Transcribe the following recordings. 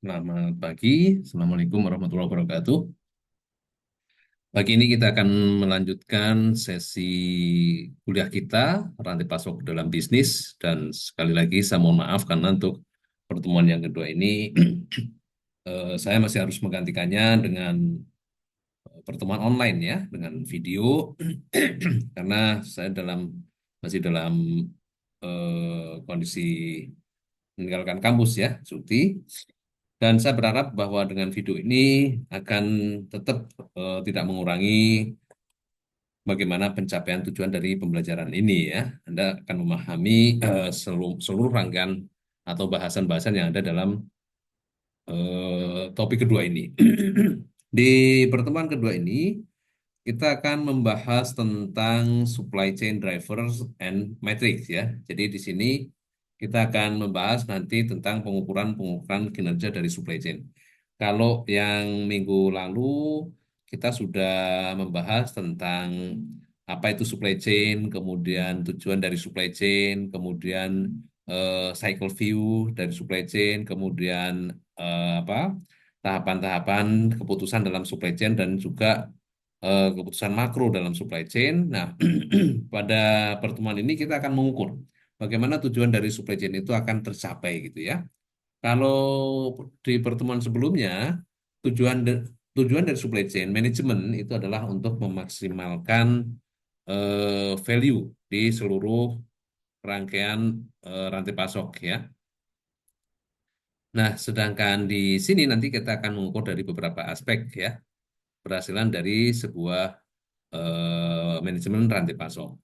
Selamat pagi, Assalamualaikum warahmatullahi wabarakatuh. Pagi ini kita akan melanjutkan sesi kuliah kita, rantai pasok dalam bisnis, dan sekali lagi saya mohon maaf karena untuk pertemuan yang kedua ini saya masih harus menggantikannya dengan pertemuan online ya, dengan video, karena saya masih dalam kondisi meninggalkan kampus ya, cuti. Dan saya berharap bahwa dengan video ini akan tetap tidak mengurangi bagaimana pencapaian tujuan dari pembelajaran ini ya. Anda akan memahami seluruh rangkaian atau bahasan-bahasan yang ada dalam topik kedua ini. Di pertemuan kedua ini, kita akan membahas tentang supply chain drivers and metrics ya. Jadi di sini kita akan membahas nanti tentang pengukuran-pengukuran kinerja dari supply chain. Kalau yang minggu lalu kita sudah membahas tentang apa itu supply chain, kemudian tujuan dari supply chain, kemudian cycle view dari supply chain, kemudian apa tahapan-tahapan keputusan dalam supply chain dan juga keputusan makro dalam supply chain. Nah, pada pertemuan ini kita akan mengukur bagaimana tujuan dari supply chain itu akan tercapai gitu ya. Kalau di pertemuan sebelumnya, tujuan tujuan dari supply chain manajemen itu adalah untuk memaksimalkan value di seluruh rangkaian rantai pasok ya. Nah, sedangkan di sini nanti kita akan mengukur dari beberapa aspek ya, keberhasilan dari sebuah manajemen rantai pasok.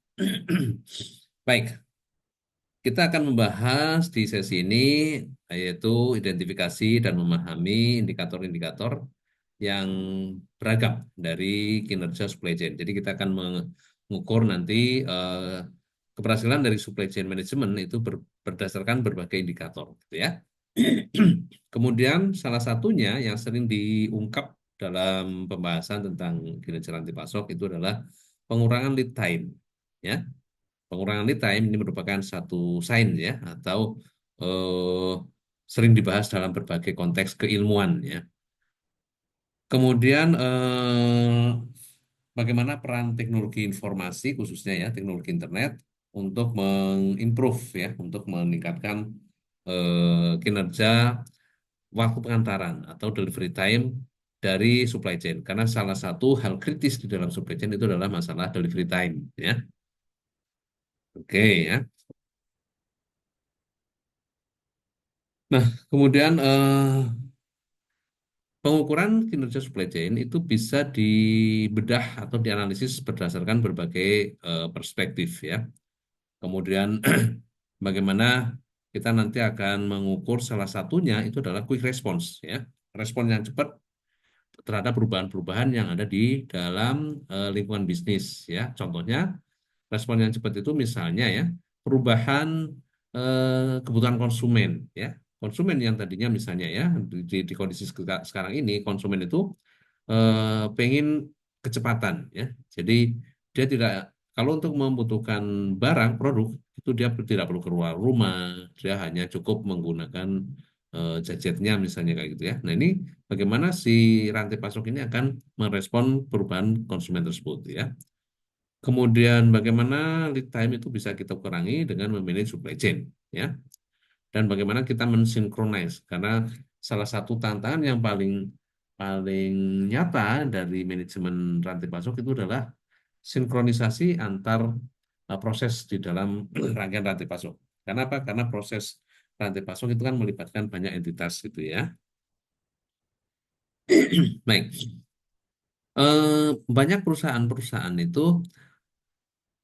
Baik, kita akan membahas di sesi ini yaitu identifikasi dan memahami indikator-indikator yang beragam dari kinerja supply chain. Jadi kita akan mengukur nanti keberhasilan dari supply chain management itu berdasarkan berbagai indikator, gitu ya. Kemudian salah satunya yang sering diungkap dalam pembahasan tentang kinerja rantai pasok itu adalah pengurangan lead time, ya. Pengurangan lead time ini merupakan satu sign ya atau eh, sering dibahas dalam berbagai konteks keilmuan ya. Kemudian bagaimana peran teknologi informasi khususnya ya teknologi internet untuk mengimprove ya untuk meningkatkan kinerja waktu pengantaran atau delivery time dari supply chain karena salah satu hal kritis di dalam supply chain itu adalah masalah delivery time ya. Oke ya. Nah, kemudian pengukuran kinerja supply chain itu bisa dibedah atau dianalisis berdasarkan berbagai perspektif ya. Kemudian bagaimana kita nanti akan mengukur salah satunya itu adalah quick response ya. Respon yang cepat terhadap perubahan-perubahan yang ada di dalam lingkungan bisnis ya. Contohnya respon yang cepat itu misalnya ya perubahan kebutuhan konsumen ya. Konsumen yang tadinya misalnya ya di kondisi sekarang ini konsumen itu pengen kecepatan ya. Jadi dia tidak kalau untuk membutuhkan barang produk itu dia tidak perlu keluar rumah, dia hanya cukup menggunakan gadgetnya misalnya kayak gitu ya. Nah ini bagaimana si rantai pasok ini akan merespon perubahan konsumen tersebut ya. Kemudian bagaimana lead time itu bisa kita kurangi dengan memanage supply chain ya. Dan bagaimana kita mensinkronize karena salah satu tantangan yang paling paling nyata dari manajemen rantai pasok itu adalah sinkronisasi antar proses di dalam rangkaian rantai pasok. Karena apa? Karena proses rantai pasok itu kan melibatkan banyak entitas gitu ya. Baik, banyak perusahaan-perusahaan itu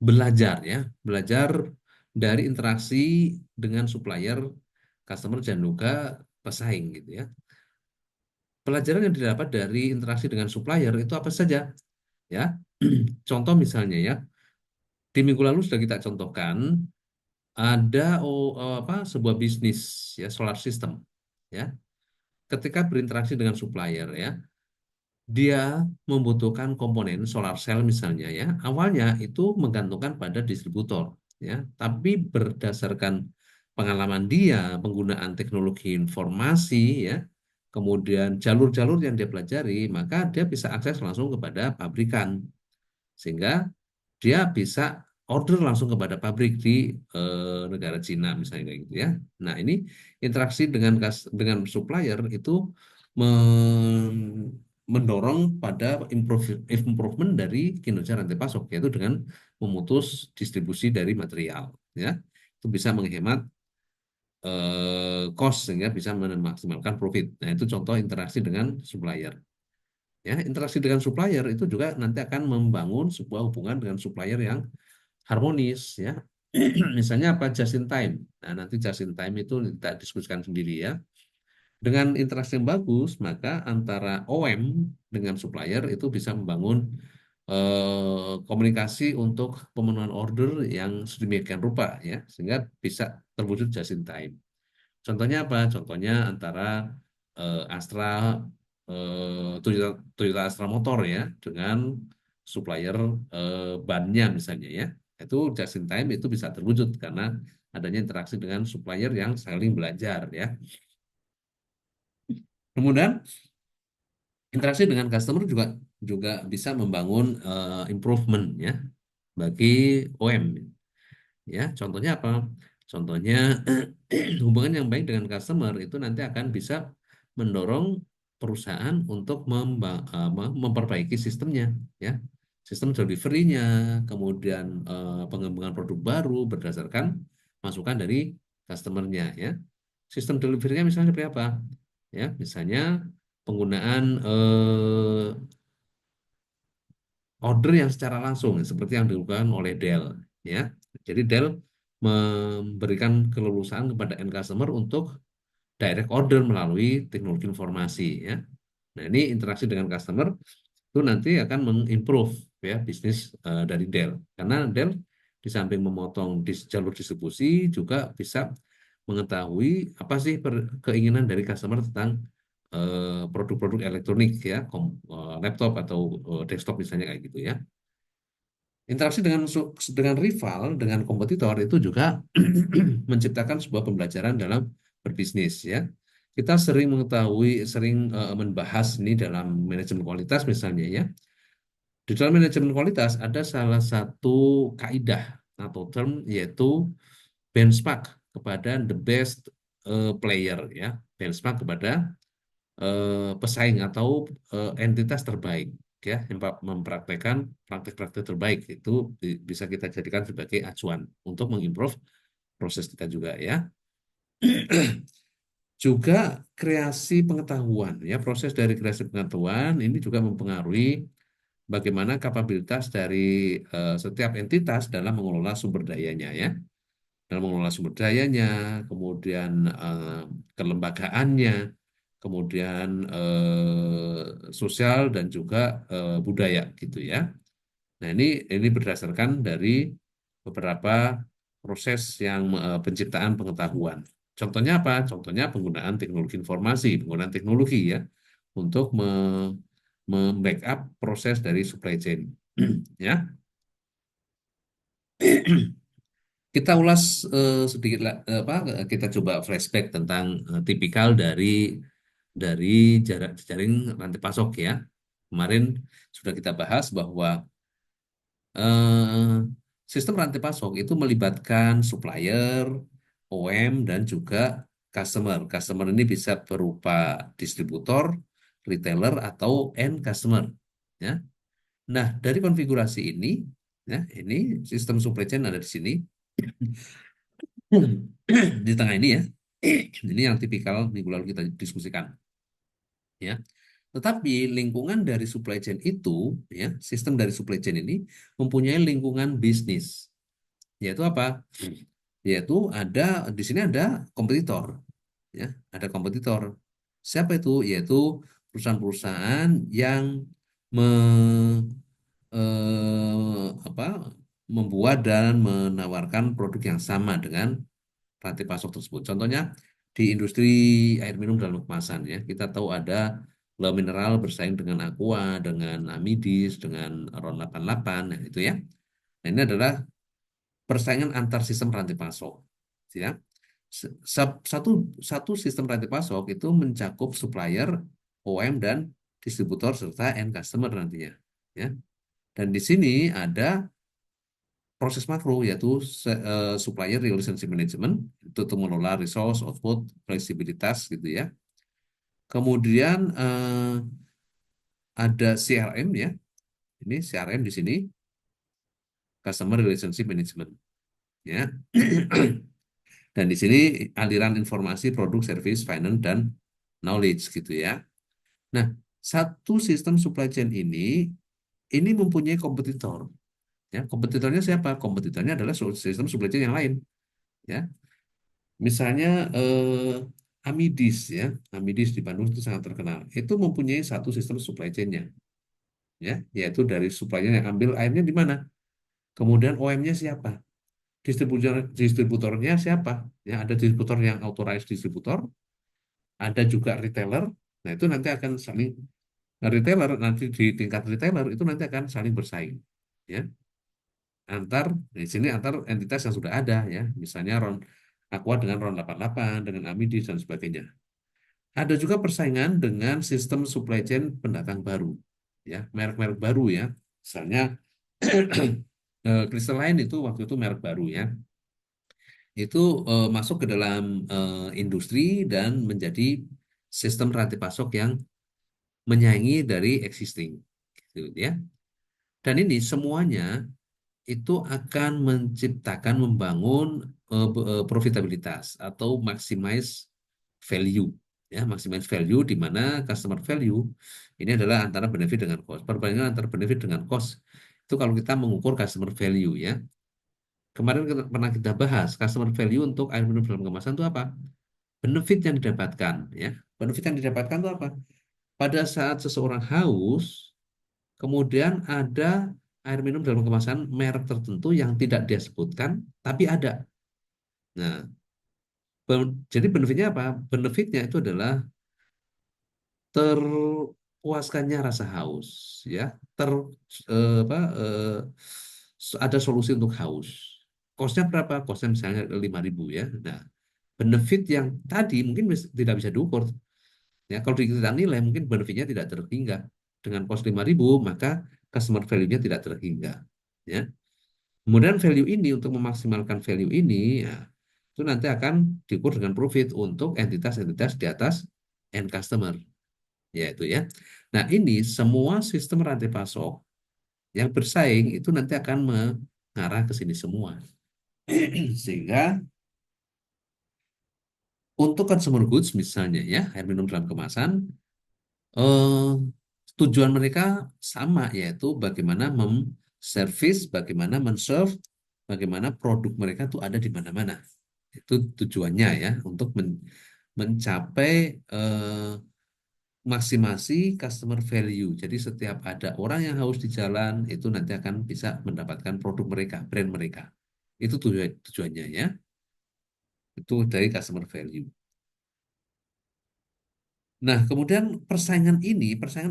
belajar ya, belajar dari interaksi dengan supplier, customer dan juga pesaing gitu ya. Pelajaran yang didapat dari interaksi dengan supplier itu apa saja? Ya, contoh misalnya ya, di minggu lalu sudah kita contohkan ada sebuah bisnis ya solar system ya. Ketika berinteraksi dengan supplier ya, dia membutuhkan komponen solar cell misalnya ya. Awalnya itu menggantungkan pada distributor ya, tapi berdasarkan pengalaman dia penggunaan teknologi informasi ya kemudian jalur-jalur yang dia pelajari, maka dia bisa akses langsung kepada pabrikan. Sehingga dia bisa order langsung kepada pabrik di negara Cina misalnya kayak gitu ya. Nah, ini interaksi dengan supplier itu mendorong pada improvement dari kinerja rantai pasok, yaitu dengan memutus distribusi dari material ya. Itu bisa menghemat cost sehingga bisa memaksimalkan profit. Nah, itu contoh interaksi dengan supplier. Ya, interaksi dengan supplier itu juga nanti akan membangun sebuah hubungan dengan supplier yang harmonis ya. Misalnya apa, just in time. Nah, nanti just in time itu kita diskusikan sendiri ya. Dengan interaksi yang bagus, maka antara OEM dengan supplier itu bisa membangun komunikasi untuk pemenuhan order yang sedemikian rupa ya, sehingga bisa terwujud just in time. Contohnya apa? Contohnya antara Astra Toyota Astra Motor ya dengan supplier bannya misalnya ya. Itu just in time itu bisa terwujud karena adanya interaksi dengan supplier yang saling belajar ya. Kemudian interaksi dengan customer juga juga bisa membangun improvement ya bagi OEM. Ya, contohnya apa? Contohnya hubungan yang baik dengan customer itu nanti akan bisa mendorong perusahaan untuk memperbaiki sistemnya, ya, sistem delivery-nya, kemudian pengembangan produk baru berdasarkan masukan dari customer-nya, ya. Sistem delivery-nya misalnya seperti apa? Ya, misalnya penggunaan order yang secara langsung seperti yang dilakukan oleh Dell ya. Jadi Dell memberikan kelulusan kepada end customer untuk direct order melalui teknologi informasi ya. Nah, ini interaksi dengan customer itu nanti akan mengimprove ya bisnis dari Dell. Karena Dell di samping memotong di jalur distribusi juga bisa mengetahui apa sih keinginan dari customer tentang produk-produk elektronik ya, laptop atau desktop misalnya kayak gitu ya. Interaksi dengan rival, dengan kompetitor itu juga menciptakan sebuah pembelajaran dalam berbisnis ya. Kita sering mengetahui, sering membahas ini dalam manajemen kualitas misalnya ya. Di dalam manajemen kualitas ada salah satu kaidah atau term yaitu benchmark kepada the best player ya. Benchmark kepada pesaing atau entitas terbaik ya yang mempraktekkan praktek-praktek terbaik itu bisa kita jadikan sebagai acuan untuk mengimprove proses kita juga ya. Juga kreasi pengetahuan ya, proses dari kreasi pengetahuan ini juga mempengaruhi bagaimana kapabilitas dari setiap entitas dalam mengelola sumber dayanya ya, dalam mengelola sumber dayanya, kemudian kelembagaannya, kemudian sosial dan juga budaya gitu ya. Nah, ini berdasarkan dari beberapa proses yang penciptaan pengetahuan. Contohnya apa? Contohnya penggunaan teknologi informasi, penggunaan teknologi ya untuk membackup proses dari supply chain. Ya, kita ulas sedikit apa kita coba flashback tentang tipikal dari jaring rantai pasok ya. Kemarin sudah kita bahas bahwa eh, sistem rantai pasok itu melibatkan supplier, OEM, dan juga customer. Customer ini bisa berupa distributor, retailer, atau end customer. Ya. Nah, dari konfigurasi ini, ya, ini sistem supply chain ada di sini. Di tengah ini ya. Ini yang tipikal minggu lalu kita diskusikan. Ya. Tetapi lingkungan dari supply chain itu, ya, sistem dari supply chain ini mempunyai lingkungan bisnis. Yaitu apa? Yaitu di sini ada kompetitor, ya, ada kompetitor. Siapa itu? Yaitu perusahaan-perusahaan yang me, apa, membuat dan menawarkan produk yang sama dengan rantai pasok tersebut. Contohnya di industri air minum dalam kemasan ya, kita tahu ada Le Mineral bersaing dengan Aqua, dengan Amidis, dengan Ron 88, nah itu ya. Nah, ini adalah persaingan antar sistem rantai pasok. Ya. Satu satu sistem rantai pasok itu mencakup supplier, OEM dan distributor serta end customer nantinya. Ya. Dan di sini ada proses makro yaitu supplier relationship management itu untuk mengelola resource, output, fleksibilitas gitu ya. Kemudian ada CRM ya. Ini CRM di sini customer relationship management ya. Dan di sini aliran informasi, produk, service, finance dan knowledge gitu ya. Nah, satu sistem supply chain ini mempunyai kompetitor. Ya, kompetitornya siapa? Kompetitornya adalah sistem supply chain yang lain. Ya, misalnya Amidis ya, Amidis di Bandung itu sangat terkenal. Itu mempunyai satu sistem supply chain-nya, ya, yaitu dari supply-nya yang ambil airnya di mana, kemudian OM-nya siapa, distributornya siapa, ya ada distributor yang authorized distributor, ada juga retailer. Nah itu nanti akan saling retailer nanti di tingkat retailer itu nanti akan saling bersaing, ya antar di sini antar entitas yang sudah ada ya, misalnya Ron Aqua dengan Ron 88 dengan Amidis dan sebagainya. Ada juga persaingan dengan sistem supply chain pendatang baru, ya merek-merek baru ya, misalnya Crystalline itu waktu itu merek baru ya, itu masuk ke dalam industri dan menjadi sistem rantai pasok yang menyaingi dari existing, gitu ya. Dan ini semuanya itu akan menciptakan, membangun profitabilitas atau maximize value. Ya, maximize value di mana customer value ini adalah antara benefit dengan cost. Perbandingan antara benefit dengan cost itu kalau kita mengukur customer value ya. Kemarin pernah kita bahas customer value untuk air minum dalam kemasan itu apa? Benefit yang didapatkan ya. Benefit yang didapatkan itu apa? Pada saat seseorang haus, kemudian ada air minum dalam kemasan merek tertentu yang tidak dia sebutkan, tapi ada. Nah, jadi benefitnya apa? Benefitnya itu adalah terpuaskannya rasa haus, ya. Ter apa? Ada solusi untuk haus. Kosnya berapa? Kosnya misalnya 5.000 ya. Nah, benefit yang tadi mungkin tidak bisa diukur. Ya, kalau kita nilai mungkin benefitnya tidak terhingga. Dengan kos 5.000 maka customer value-nya tidak terhingga. Ya. Kemudian value ini untuk memaksimalkan value ini ya, itu nanti akan diukur dengan profit untuk entitas-entitas di atas end customer, yaitu ya. Nah, ini semua sistem rantai pasok yang bersaing itu nanti akan mengarah ke sini semua. Sehingga untuk consumer goods misalnya ya, air minum dalam kemasan, eh, tujuan mereka sama, yaitu bagaimana memservis, bagaimana menserve, bagaimana produk mereka tuh ada di mana-mana. Itu tujuannya ya, untuk mencapai maksimasi customer value. Jadi setiap ada orang yang haus di jalan, itu nanti akan bisa mendapatkan produk mereka, brand mereka. Itu tujuannya ya, itu dari customer value. Nah, kemudian persaingan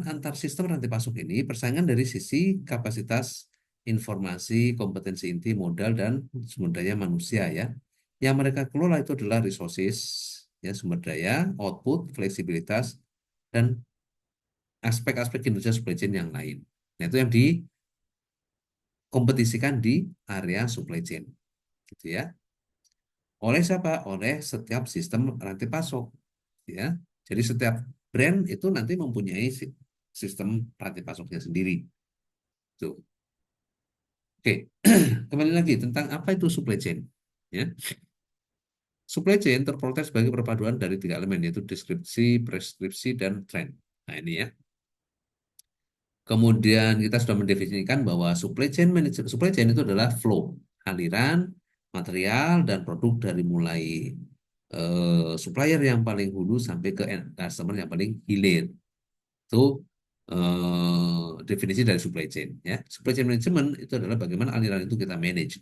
antar sistem rantai pasok ini, persaingan dari sisi kapasitas informasi, kompetensi inti, modal, dan sumber daya manusia ya. Yang mereka kelola itu adalah resources, ya, sumber daya, output, fleksibilitas, dan aspek-aspek kinerja supply chain yang lain. Nah, itu yang dikompetisikan di area supply chain, gitu ya. Oleh siapa? Oleh setiap sistem rantai pasok, ya. Jadi setiap brand itu nanti mempunyai sistem rantai pasoknya sendiri. Tuh. Oke, kembali lagi tentang apa itu supply chain. Ya, supply chain terprotes sebagai perpaduan dari tiga elemen yaitu deskripsi, preskripsi, dan trend. Nah ini ya. Kemudian kita sudah mendefinisikan bahwa supply chain itu adalah flow, aliran, material, dan produk dari mulai supplier yang paling hulu sampai ke end customer yang paling hilir. Itu definisi dari supply chain. Ya, supply chain management itu adalah bagaimana aliran itu kita manage.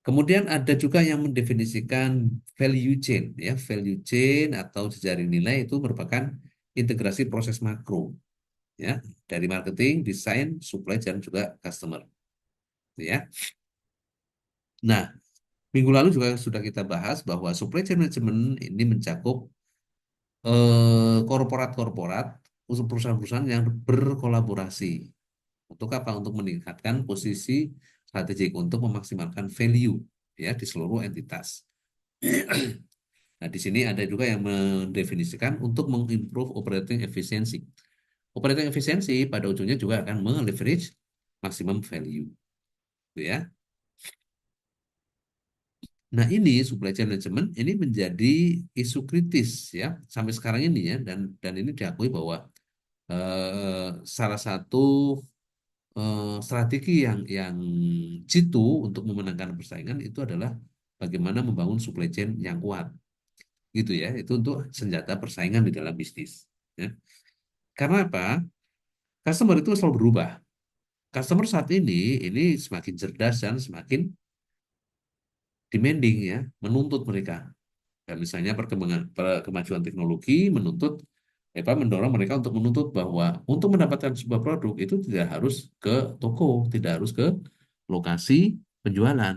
Kemudian ada juga yang mendefinisikan value chain. Ya, value chain atau jejaring nilai itu merupakan integrasi proses makro. Ya, dari marketing, desain, supply, dan juga customer. Ya. Nah, Minggu lalu juga sudah kita bahas bahwa supply chain management ini mencakup korporat-korporat, perusahaan-perusahaan yang berkolaborasi. Untuk apa? Untuk meningkatkan posisi strategik untuk memaksimalkan value ya di seluruh entitas. Nah, di sini ada juga yang mendefinisikan untuk mengimprove operating efficiency. Operating efficiency pada ujungnya juga akan meleverage maximum value, gitu ya. Nah, ini supply chain management ini menjadi isu kritis ya sampai sekarang ini ya, dan ini diakui bahwa salah satu strategi yang jitu untuk memenangkan persaingan itu adalah bagaimana membangun supply chain yang kuat gitu ya. Itu untuk senjata persaingan di dalam bisnis ya. Karena apa? Customer itu selalu berubah. Customer saat ini semakin cerdas dan semakin demanding ya, menuntut mereka. Dan misalnya kemajuan teknologi menuntut mendorong mereka untuk menuntut bahwa untuk mendapatkan sebuah produk itu tidak harus ke toko, tidak harus ke lokasi penjualan,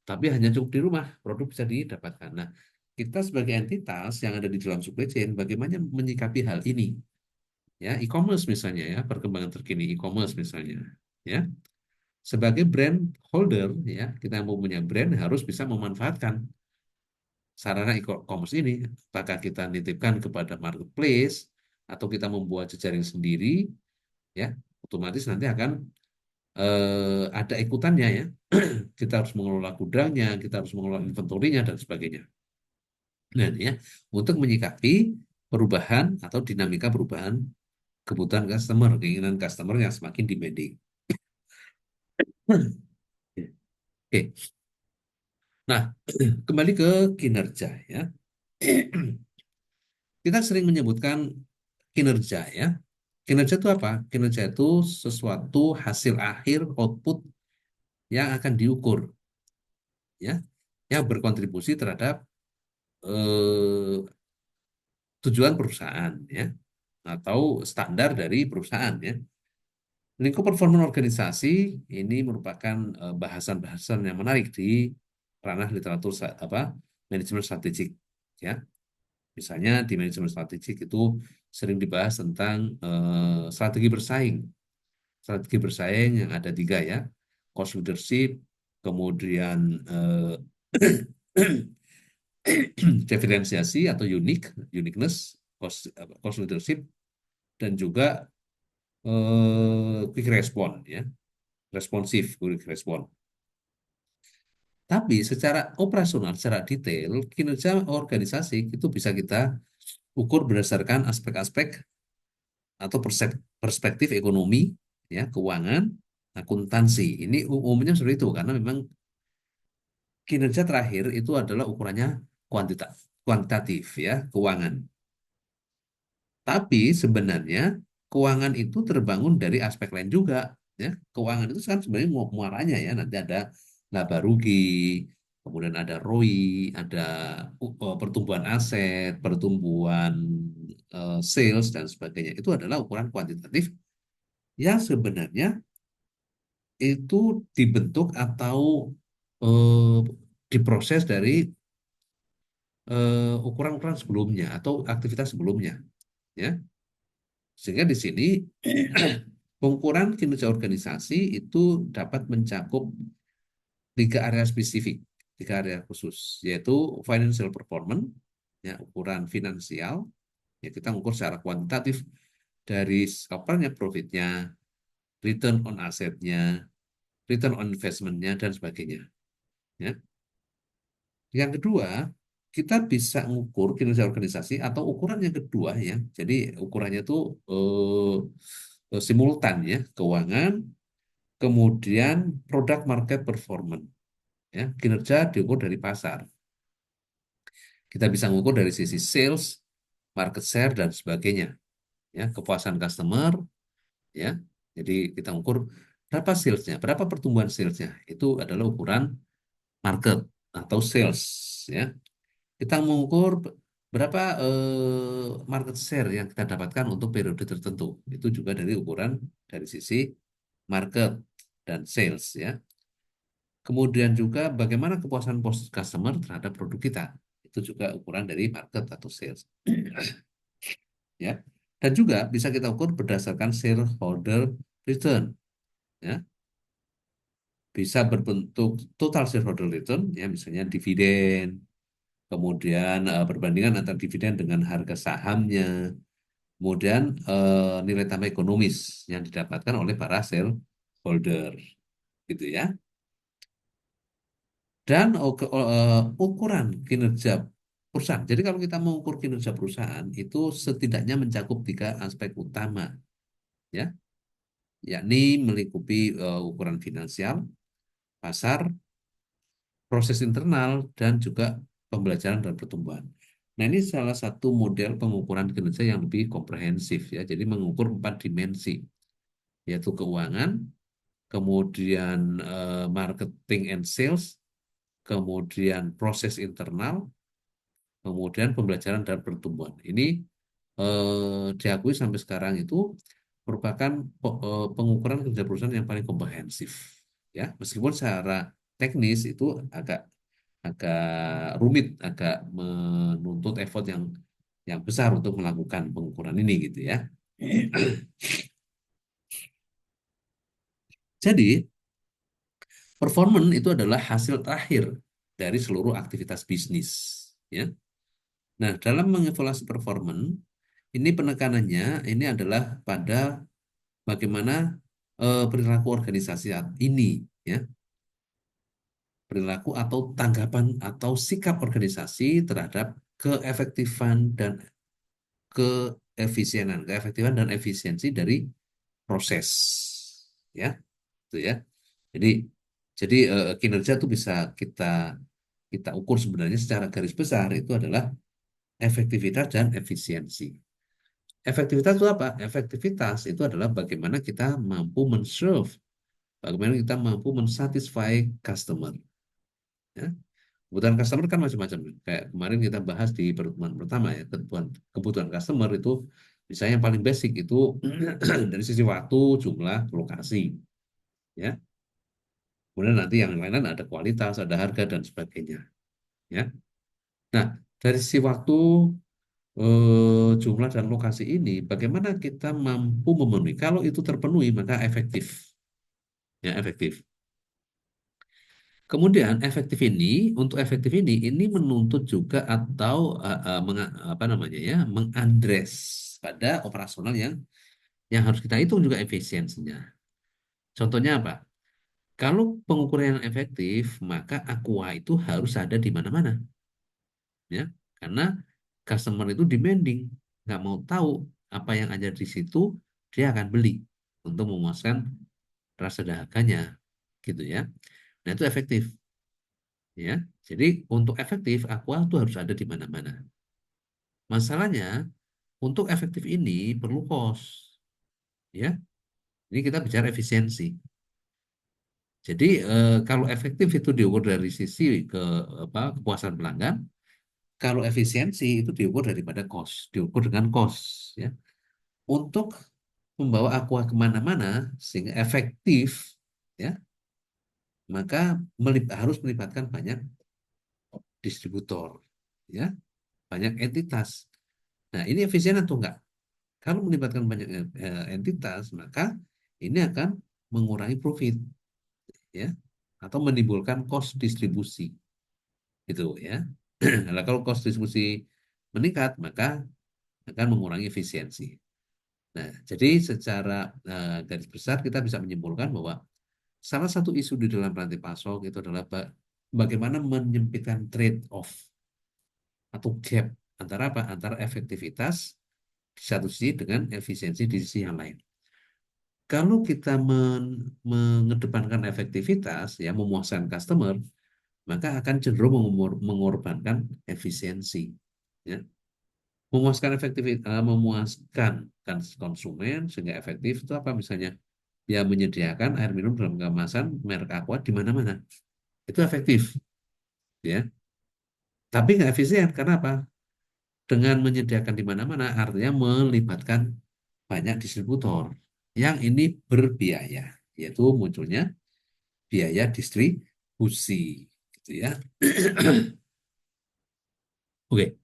tapi hanya cukup di rumah produk bisa didapatkan. Nah, kita sebagai entitas yang ada di dalam supply chain, bagaimana menyikapi hal ini? Ya, e-commerce misalnya ya, perkembangan terkini e-commerce misalnya. Ya, sebagai brand holder ya, kita yang mau punya brand harus bisa memanfaatkan sarana e-commerce ini. Apakah kita nitipkan kepada marketplace atau kita membuat jejaring sendiri, ya, otomatis nanti akan ada ikutannya ya. Kita harus mengelola gudangnya, kita harus mengelola inventorinya dan sebagainya. Nah, ini ya, untuk menyikapi perubahan atau dinamika perubahan kebutuhan customer, keinginan customer yang semakin demanding. Oke, nah kembali ke kinerja ya. Kita sering menyebutkan kinerja ya. Kinerja itu apa? Kinerja itu sesuatu hasil akhir output yang akan diukur ya, yang berkontribusi terhadap eh, tujuan perusahaan ya atau standar dari perusahaan ya. Lingkup performa organisasi ini merupakan bahasan-bahasan yang menarik di ranah literatur manajemen strategik ya. Misalnya di manajemen strategik itu sering dibahas tentang strategi bersaing. Strategi bersaing yang ada tiga ya, cost leadership, kemudian diferensiasi atau uniqueness, cost leadership, dan juga quick response ya, responsif quick response. Tapi secara operasional, secara detail, kinerja organisasi itu bisa kita ukur berdasarkan aspek-aspek atau perspektif ekonomi, ya, keuangan, akuntansi. Ini umumnya seperti itu karena memang kinerja terakhir itu adalah ukurannya kuantitatif ya, keuangan. Tapi sebenarnya keuangan itu terbangun dari aspek lain juga ya. Keuangan itu kan sebenarnya muaranya ya, nanti ada laba rugi, kemudian ada ROI, ada pertumbuhan aset, pertumbuhan sales dan sebagainya. Itu adalah ukuran kuantitatif yang sebenarnya itu dibentuk atau eh, diproses dari ukuran-ukuran sebelumnya atau aktivitas sebelumnya, ya. Sehingga di sini pengukuran kinerja organisasi itu dapat mencakup tiga area spesifik, tiga area khusus, yaitu financial performance, ya, ukuran finansial, ya kita mengukur secara kuantitatif dari kapannya profitnya, return on asetnya, return on investmentnya dan sebagainya. Ya. Yang kedua, kita bisa mengukur kinerja organisasi atau ukuran yang kedua ya. Jadi ukurannya itu simultan ya, keuangan, kemudian produk market performance ya, kinerja diukur dari pasar. Kita bisa mengukur dari sisi sales, market share dan sebagainya ya, kepuasan customer ya. Jadi kita ukur berapa salesnya, berapa pertumbuhan salesnya. Itu adalah ukuran market atau sales ya. Kita mengukur berapa market share yang kita dapatkan untuk periode tertentu. Itu juga dari ukuran dari sisi market dan sales ya. Kemudian juga bagaimana kepuasan customer terhadap produk kita. Itu juga ukuran dari market atau sales. Ya. Dan juga bisa kita ukur berdasarkan shareholder return. Ya. Bisa berbentuk total shareholder return, ya misalnya dividen, kemudian perbandingan antara dividen dengan harga sahamnya, kemudian nilai tambah ekonomis yang didapatkan oleh para shareholder, gitu ya. Dan ukuran kinerja perusahaan. Jadi kalau kita mengukur kinerja perusahaan itu setidaknya mencakup tiga aspek utama, ya, yakni melingkupi ukuran finansial, pasar, proses internal, dan juga pembelajaran dan pertumbuhan. Nah, ini salah satu model pengukuran kinerja yang lebih komprehensif ya. Jadi mengukur empat dimensi, yaitu keuangan, kemudian marketing and sales, kemudian proses internal, kemudian pembelajaran dan pertumbuhan. Ini diakui sampai sekarang itu merupakan pengukuran kinerja perusahaan yang paling komprehensif. Ya, meskipun secara teknis itu agak agak rumit, agak menuntut effort yang besar untuk melakukan pengukuran ini gitu ya. Jadi, performance itu adalah hasil terakhir dari seluruh aktivitas bisnis, ya. Nah, dalam mengevaluasi performance, ini penekanannya ini adalah pada bagaimana perilaku organisasi saat ini, ya, perilaku atau tanggapan atau sikap organisasi terhadap keefektifan dan keefisienan dan efisiensi dari proses, ya, itu ya. Jadi, kinerja itu bisa kita kita ukur sebenarnya secara garis besar itu adalah efektivitas dan efisiensi. Efektivitas itu apa? Efektivitas itu adalah bagaimana kita mampu men-serve, bagaimana kita mampu mensatisfy customer. Ya. Kebutuhan customer kan macam-macam. Kayak kemarin kita bahas di pertemuan pertama ya, kebutuhan customer itu misalnya yang paling basic itu dari sisi waktu, jumlah, lokasi, ya. Kemudian nanti yang lain-lain ada kualitas, ada harga dan sebagainya, ya. Nah, dari sisi waktu, jumlah dan lokasi ini, bagaimana kita mampu memenuhi? Kalau itu terpenuhi, maka efektif, ya efektif. Kemudian untuk efektif ini menuntut juga atau apa namanya ya, mengadres pada operasional yang harus kita hitung juga efisiensinya. Contohnya apa? Kalau pengukuran yang efektif, maka Aqua itu harus ada di mana-mana, ya, karena customer itu demanding, nggak mau tahu apa yang ada di situ, dia akan beli untuk memuaskan rasa dahaganya, gitu ya. Nah itu efektif, ya. Jadi untuk efektif, Aqua itu harus ada di mana-mana. Masalahnya untuk efektif ini perlu cost, ya. Ini kita bicara efisiensi. Jadi kalau efektif itu diukur dari sisi kepuasan pelanggan, kalau efisiensi itu diukur daripada cost, diukur dengan cost, ya. Untuk membawa Aqua kemana-mana sehingga efektif, ya, maka harus melibatkan banyak distributor, ya, banyak entitas. Nah, ini efisien atau enggak? Kalau melibatkan banyak entitas, maka ini akan mengurangi profit, ya, atau menimbulkan cost distribusi, itu ya. Nah, kalau cost distribusi meningkat, maka akan mengurangi efisiensi. Nah, jadi secara garis besar kita bisa menyimpulkan bahwa salah satu isu di dalam rantai pasok itu adalah bagaimana menyempitkan trade-off atau gap antara apa? Antara efektivitas di satu sisi dengan efisiensi di sisi yang lain. Kalau kita mengedepankan efektivitas, ya memuaskan customer, maka akan cenderung mengorbankan efisiensi. Ya. Memuaskan konsumen sehingga efektif itu apa misalnya? Ya menyediakan air minum dalam kemasan merek Aqua di mana-mana. Itu efektif, ya. Tapi nggak efisien karena apa? Dengan menyediakan di mana-mana artinya melibatkan banyak distributor yang ini berbiaya, yaitu munculnya biaya distribusi. gitu ya. Oke.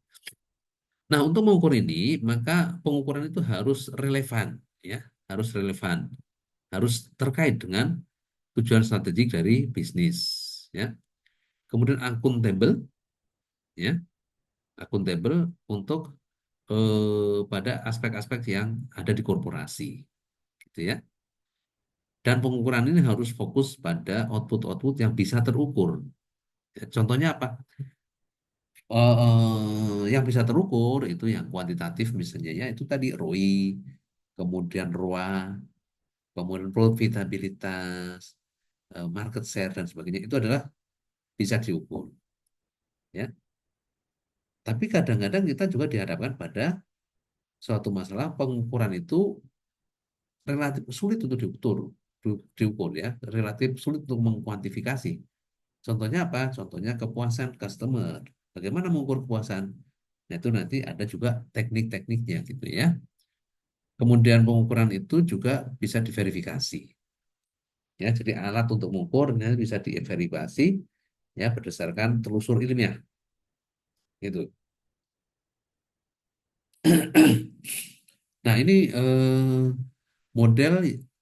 Nah, untuk mengukur ini, maka pengukuran itu harus relevan, ya, harus relevan, harus terkait dengan tujuan strategik dari bisnis, ya. Kemudian akuntabel, ya, akuntabel untuk pada aspek-aspek yang ada di korporasi, gitu ya. Dan pengukuran ini harus fokus pada output-output yang bisa terukur. Ya, contohnya apa? Yang bisa terukur itu yang kuantitatif misalnya ya itu tadi ROI, kemudian ROA, kemudian profitabilitas, market share dan sebagainya itu adalah bisa diukur ya. Tapi kadang-kadang kita juga dihadapkan pada suatu masalah pengukuran itu relatif sulit untuk diukur ya, relatif sulit untuk mengkuantifikasi. Contohnya apa? Contohnya kepuasan customer. Bagaimana mengukur kepuasan? Nah, itu nanti ada juga teknik-tekniknya gitu ya. Kemudian pengukuran itu juga bisa diverifikasi. Ya, jadi alat untuk mengukurnya bisa diverifikasi ya berdasarkan telusur ilmiah gitu. Nah, ini model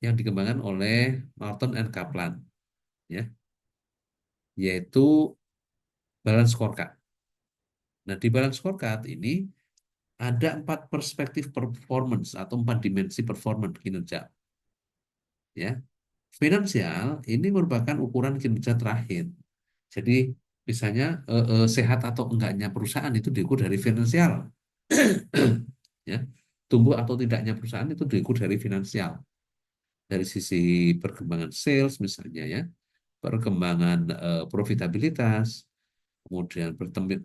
yang dikembangkan oleh Norton and Kaplan ya, yaitu balance scorecard. Nah, di balance scorecard ini ada 4 perspektif performance atau 4 dimensi performance kinerja ya. Finansial ini merupakan ukuran kinerja terakhir. Jadi misalnya sehat atau enggaknya perusahaan itu diukur dari finansial. Ya. Tumbuh atau tidaknya perusahaan itu diukur dari finansial. Dari sisi perkembangan sales misalnya ya, perkembangan profitabilitas, kemudian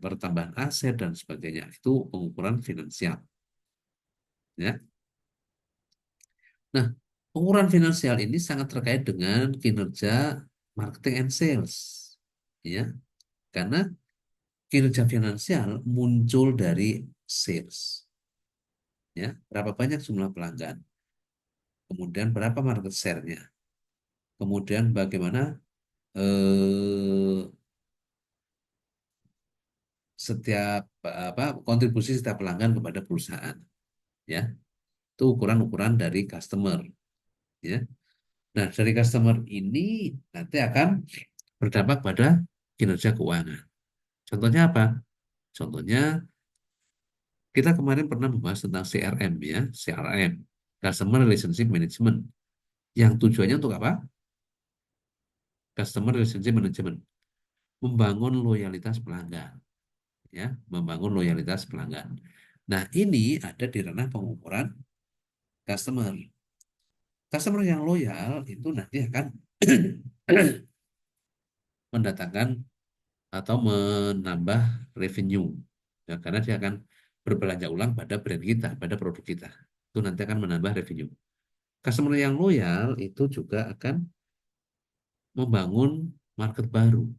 pertambahan aset dan sebagainya. Itu pengukuran finansial. Ya. Nah, pengukuran finansial ini sangat terkait dengan kinerja marketing and sales. Ya, karena kinerja finansial muncul dari sales. Ya, berapa banyak jumlah pelanggan, kemudian berapa market share-nya, kemudian bagaimana eh, setiap apa kontribusi setiap pelanggan kepada perusahaan. Ya, itu ukuran-ukuran dari customer. Ya, nah dari customer ini nanti akan berdampak pada kinerja keuangan. Contohnya apa? Contohnya kita kemarin pernah membahas tentang CRM ya, CRM, Customer Relationship Management. Yang tujuannya untuk apa? Customer Relationship Management. Membangun loyalitas pelanggan. Ya, membangun loyalitas pelanggan. Nah, ini ada di ranah pengukuran customer. Customer yang loyal itu nanti akan mendatangkan atau menambah revenue. Ya, karena dia akan berbelanja ulang pada brand kita, pada produk kita. Itu nanti akan menambah revenue. Customer yang loyal itu juga akan membangun market baru,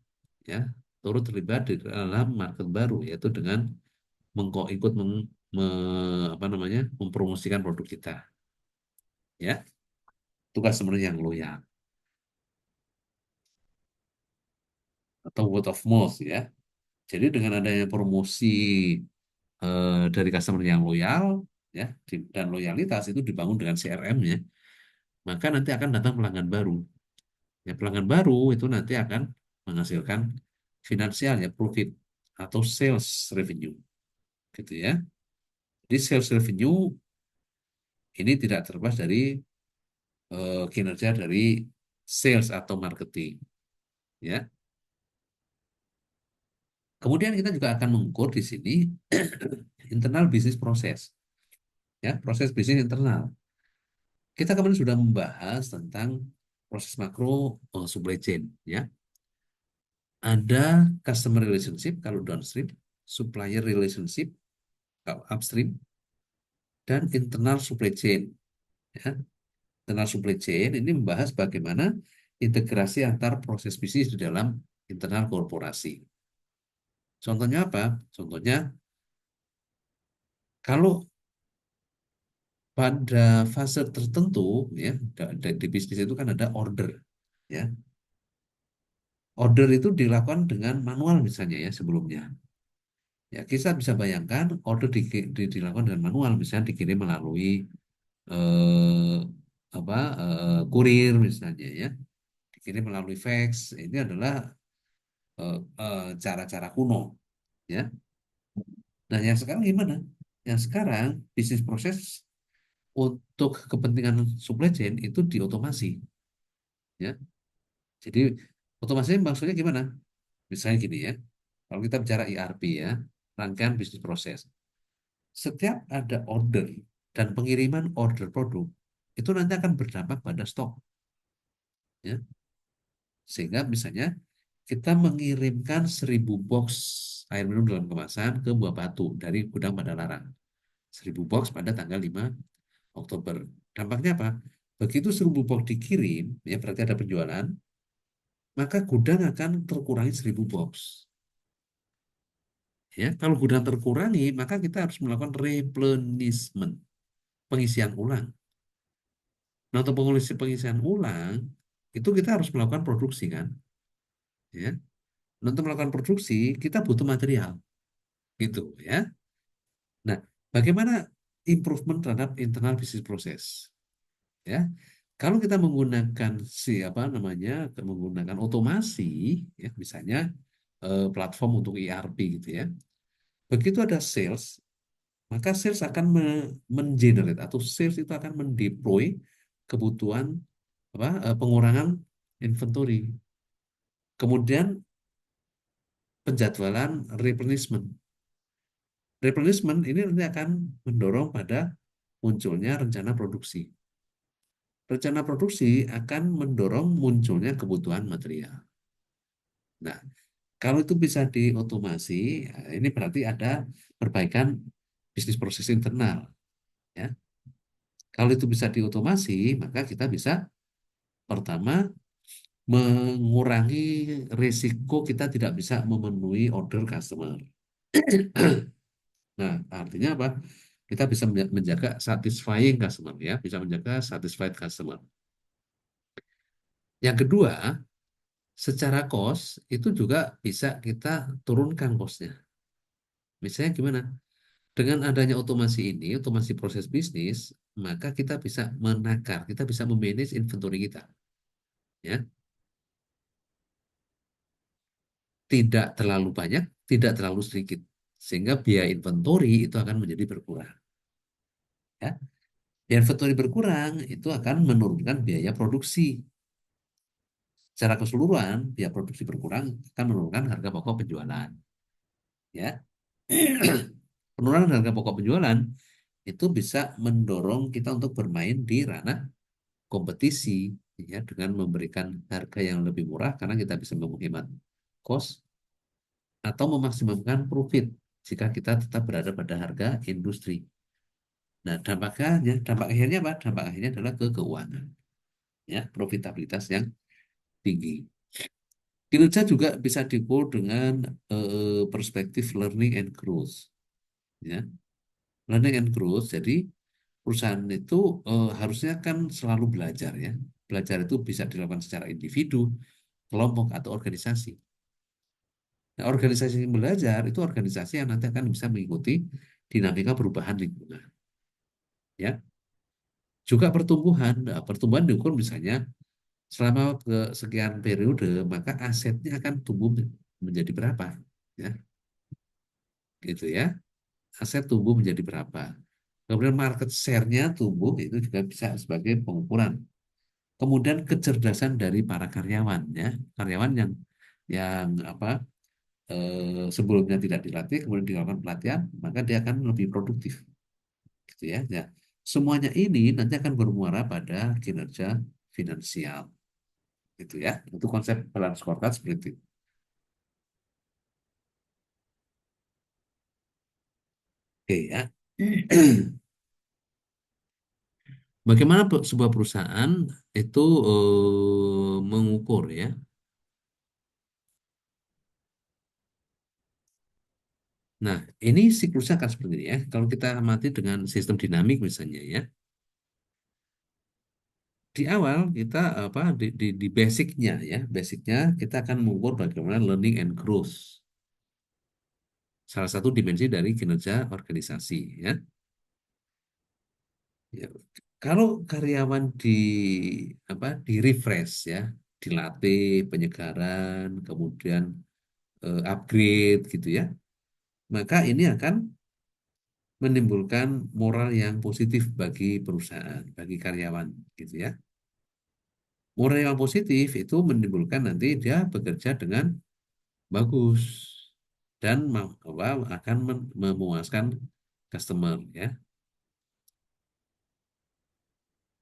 ya, turut terlibat di dalam market baru, yaitu dengan ikut apa namanya, mempromosikan produk kita, ya, itu customer yang loyal atau word of mouth, ya. Jadi dengan adanya promosi dari customer yang loyal, ya, dan loyalitas itu dibangun dengan CRM-nya, maka nanti akan datang pelanggan baru. Ya, pelanggan baru itu nanti akan menghasilkan finansial ya profit atau sales revenue gitu ya. Jadi sales revenue ini tidak terlepas dari kinerja dari sales atau marketing ya. Kemudian kita juga akan mengukur di sini internal bisnis proses ya, proses bisnis internal. Kita kemarin sudah membahas tentang proses makro supply chain ya. Ada customer relationship kalau downstream, supplier relationship kalau upstream, dan internal supply chain. Ya. Internal supply chain ini membahas bagaimana integrasi antar proses bisnis di dalam internal korporasi. Contohnya apa? Contohnya kalau pada fase tertentu ya di bisnis itu kan ada order ya. order itu dilakukan dengan manual misalnya ya sebelumnya. Ya, kita bisa bayangkan order dilakukan dengan manual, misalnya dikirim melalui eh, apa kurir misalnya ya, dikirim melalui fax. Ini adalah cara-cara kuno ya. Nah, yang sekarang gimana? Yang sekarang bisnis proses untuk kepentingan supply chain itu diotomasi ya. Jadi otomasi maksudnya gimana? Misalnya gini ya. Kalau kita bicara ERP ya, rangkaian bisnis proses. Setiap ada order dan pengiriman order produk, itu nanti akan berdampak pada stok ya. Sehingga misalnya kita mengirimkan 1.000 box air minum dalam kemasan ke Buah Batu dari gudang Padalarang. 1.000 box pada tanggal 5 Oktober. Dampaknya apa? Begitu 1.000 box dikirim, ya berarti ada penjualan, maka gudang akan terkurangi 1.000 box. Ya, kalau gudang terkurangi, maka kita harus melakukan replenishment, pengisian ulang. Nah, untuk pengisian ulang, itu kita harus melakukan produksi kan, ya. Nah, untuk melakukan produksi, kita butuh material, gitu ya. Nah, bagaimana improvement terhadap internal business process, ya? Kalau kita menggunakan apa namanya, menggunakan otomasi, ya, misalnya platform untuk ERP gitu ya. Begitu ada sales, maka sales akan mengenerate atau sales itu akan mendeploy kebutuhan apa pengurangan inventory. Kemudian penjadwalan replenishment. Replenishment ini nanti akan mendorong pada munculnya rencana produksi. Rencana produksi akan mendorong munculnya kebutuhan material. Nah, kalau itu bisa diotomasi, ini berarti ada perbaikan bisnis proses internal. Ya. Kalau itu bisa diotomasi, maka kita bisa pertama mengurangi risiko kita tidak bisa memenuhi order customer. Nah, artinya apa? Kita bisa menjaga satisfying customer ya, bisa menjaga satisfied customer. Yang kedua, secara cost itu juga bisa kita turunkan costnya. Misalnya gimana? Dengan adanya otomasi ini, otomasi proses bisnis, maka kita bisa menakar, kita bisa memanage inventory kita, ya. Tidak terlalu banyak, tidak terlalu sedikit, sehingga biaya inventory itu akan menjadi berkurang. Ya. Biaya inventory berkurang itu akan menurunkan biaya produksi. Secara keseluruhan, biaya produksi berkurang akan menurunkan harga pokok penjualan. Ya. Penurunan harga pokok penjualan itu bisa mendorong kita untuk bermain di ranah kompetisi ya dengan memberikan harga yang lebih murah karena kita bisa menghemat cost atau memaksimalkan profit jika kita tetap berada pada harga industri. Nah, dampak akhirnya apa? Dampak akhirnya adalah ke keuangan, ya, profitabilitas yang tinggi. Kinerja juga bisa diukur dengan perspektif learning and growth, ya. Learning and growth, jadi perusahaan itu harusnya kan selalu belajar, ya. Belajar itu bisa dilakukan secara individu, kelompok, atau organisasi. Nah, organisasi yang belajar itu organisasi yang nanti akan bisa mengikuti dinamika perubahan lingkungan, ya. Juga pertumbuhan, nah, pertumbuhan diukur misalnya selama sekian periode, maka asetnya akan tumbuh menjadi berapa, ya, gitu ya. Aset tumbuh menjadi berapa. Kemudian market share-nya tumbuh, itu juga bisa sebagai pengukuran. Kemudian kecerdasan dari para karyawan, ya, karyawan yang apa sebelumnya tidak dilatih, kemudian dilakukan pelatihan, maka dia akan lebih produktif, gitu ya. Ya, semuanya ini nanti akan bermuara pada kinerja finansial, gitu ya. Itu konsep balance scorecard seperti itu. Oke ya. Bagaimana sebuah perusahaan itu mengukur ya. Nah, ini siklusnya akan seperti ini ya. Kalau kita amati dengan sistem dinamik misalnya ya. di awal kita apa di basicnya ya, basicnya kita akan mengukur bagaimana learning and growth, salah satu dimensi dari kinerja organisasi ya. Ya, kalau karyawan di refresh ya, dilatih penyegaran, kemudian upgrade gitu ya, maka ini akan menimbulkan moral yang positif bagi perusahaan, bagi karyawan gitu ya. Moral yang positif itu menimbulkan nanti dia bekerja dengan bagus dan akan memuaskan customer ya,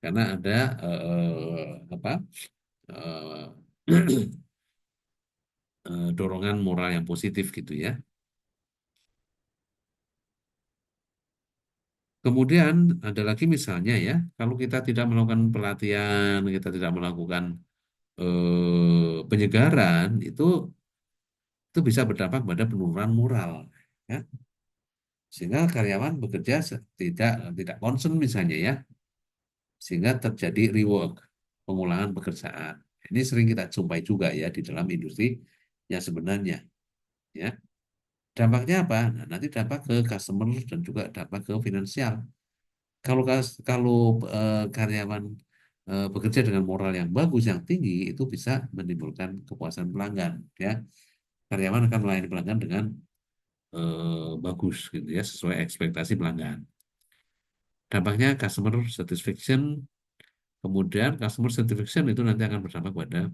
karena ada apa eh, dorongan moral yang positif gitu ya. Kemudian ada lagi misalnya ya, kalau kita tidak melakukan pelatihan, kita tidak melakukan penyegaran, itu bisa berdampak pada penurunan moral, ya. Sehingga karyawan bekerja tidak concern misalnya ya, sehingga terjadi rework, pengulangan pekerjaan. Ini sering kita jumpai juga ya di dalam industri yang sebenarnya, ya. Dampaknya apa? Nah, nanti dampak ke customer dan juga dampak ke finansial. Kalau karyawan bekerja dengan moral yang bagus, yang tinggi, itu bisa menimbulkan kepuasan pelanggan. Ya, karyawan akan melayani pelanggan dengan bagus, gitu ya, sesuai ekspektasi pelanggan. Dampaknya customer satisfaction, kemudian customer satisfaction itu nanti akan berdampak pada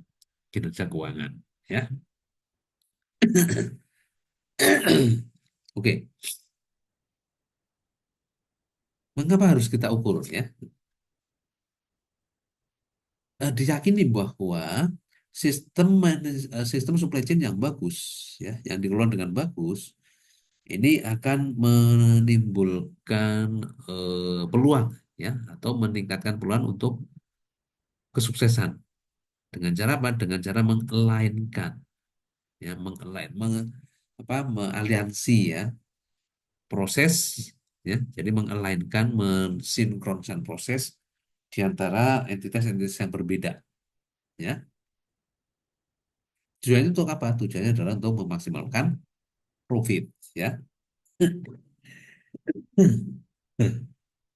kinerja keuangan. Ya, oke. Mengapa harus kita ukur ya? Diyakini bahwa sistem supply chain yang bagus ya, yang dikelola dengan bagus ini akan menimbulkan peluang ya, atau meningkatkan peluang untuk kesuksesan dengan cara apa? Dengan cara mengelainkan ya, mengaliansi ya proses ya, jadi mengelainkan, mensinkronkan proses di antara entitas-entitas yang berbeda ya. Tujuannya untuk apa? Tujuannya adalah untuk memaksimalkan profit ya.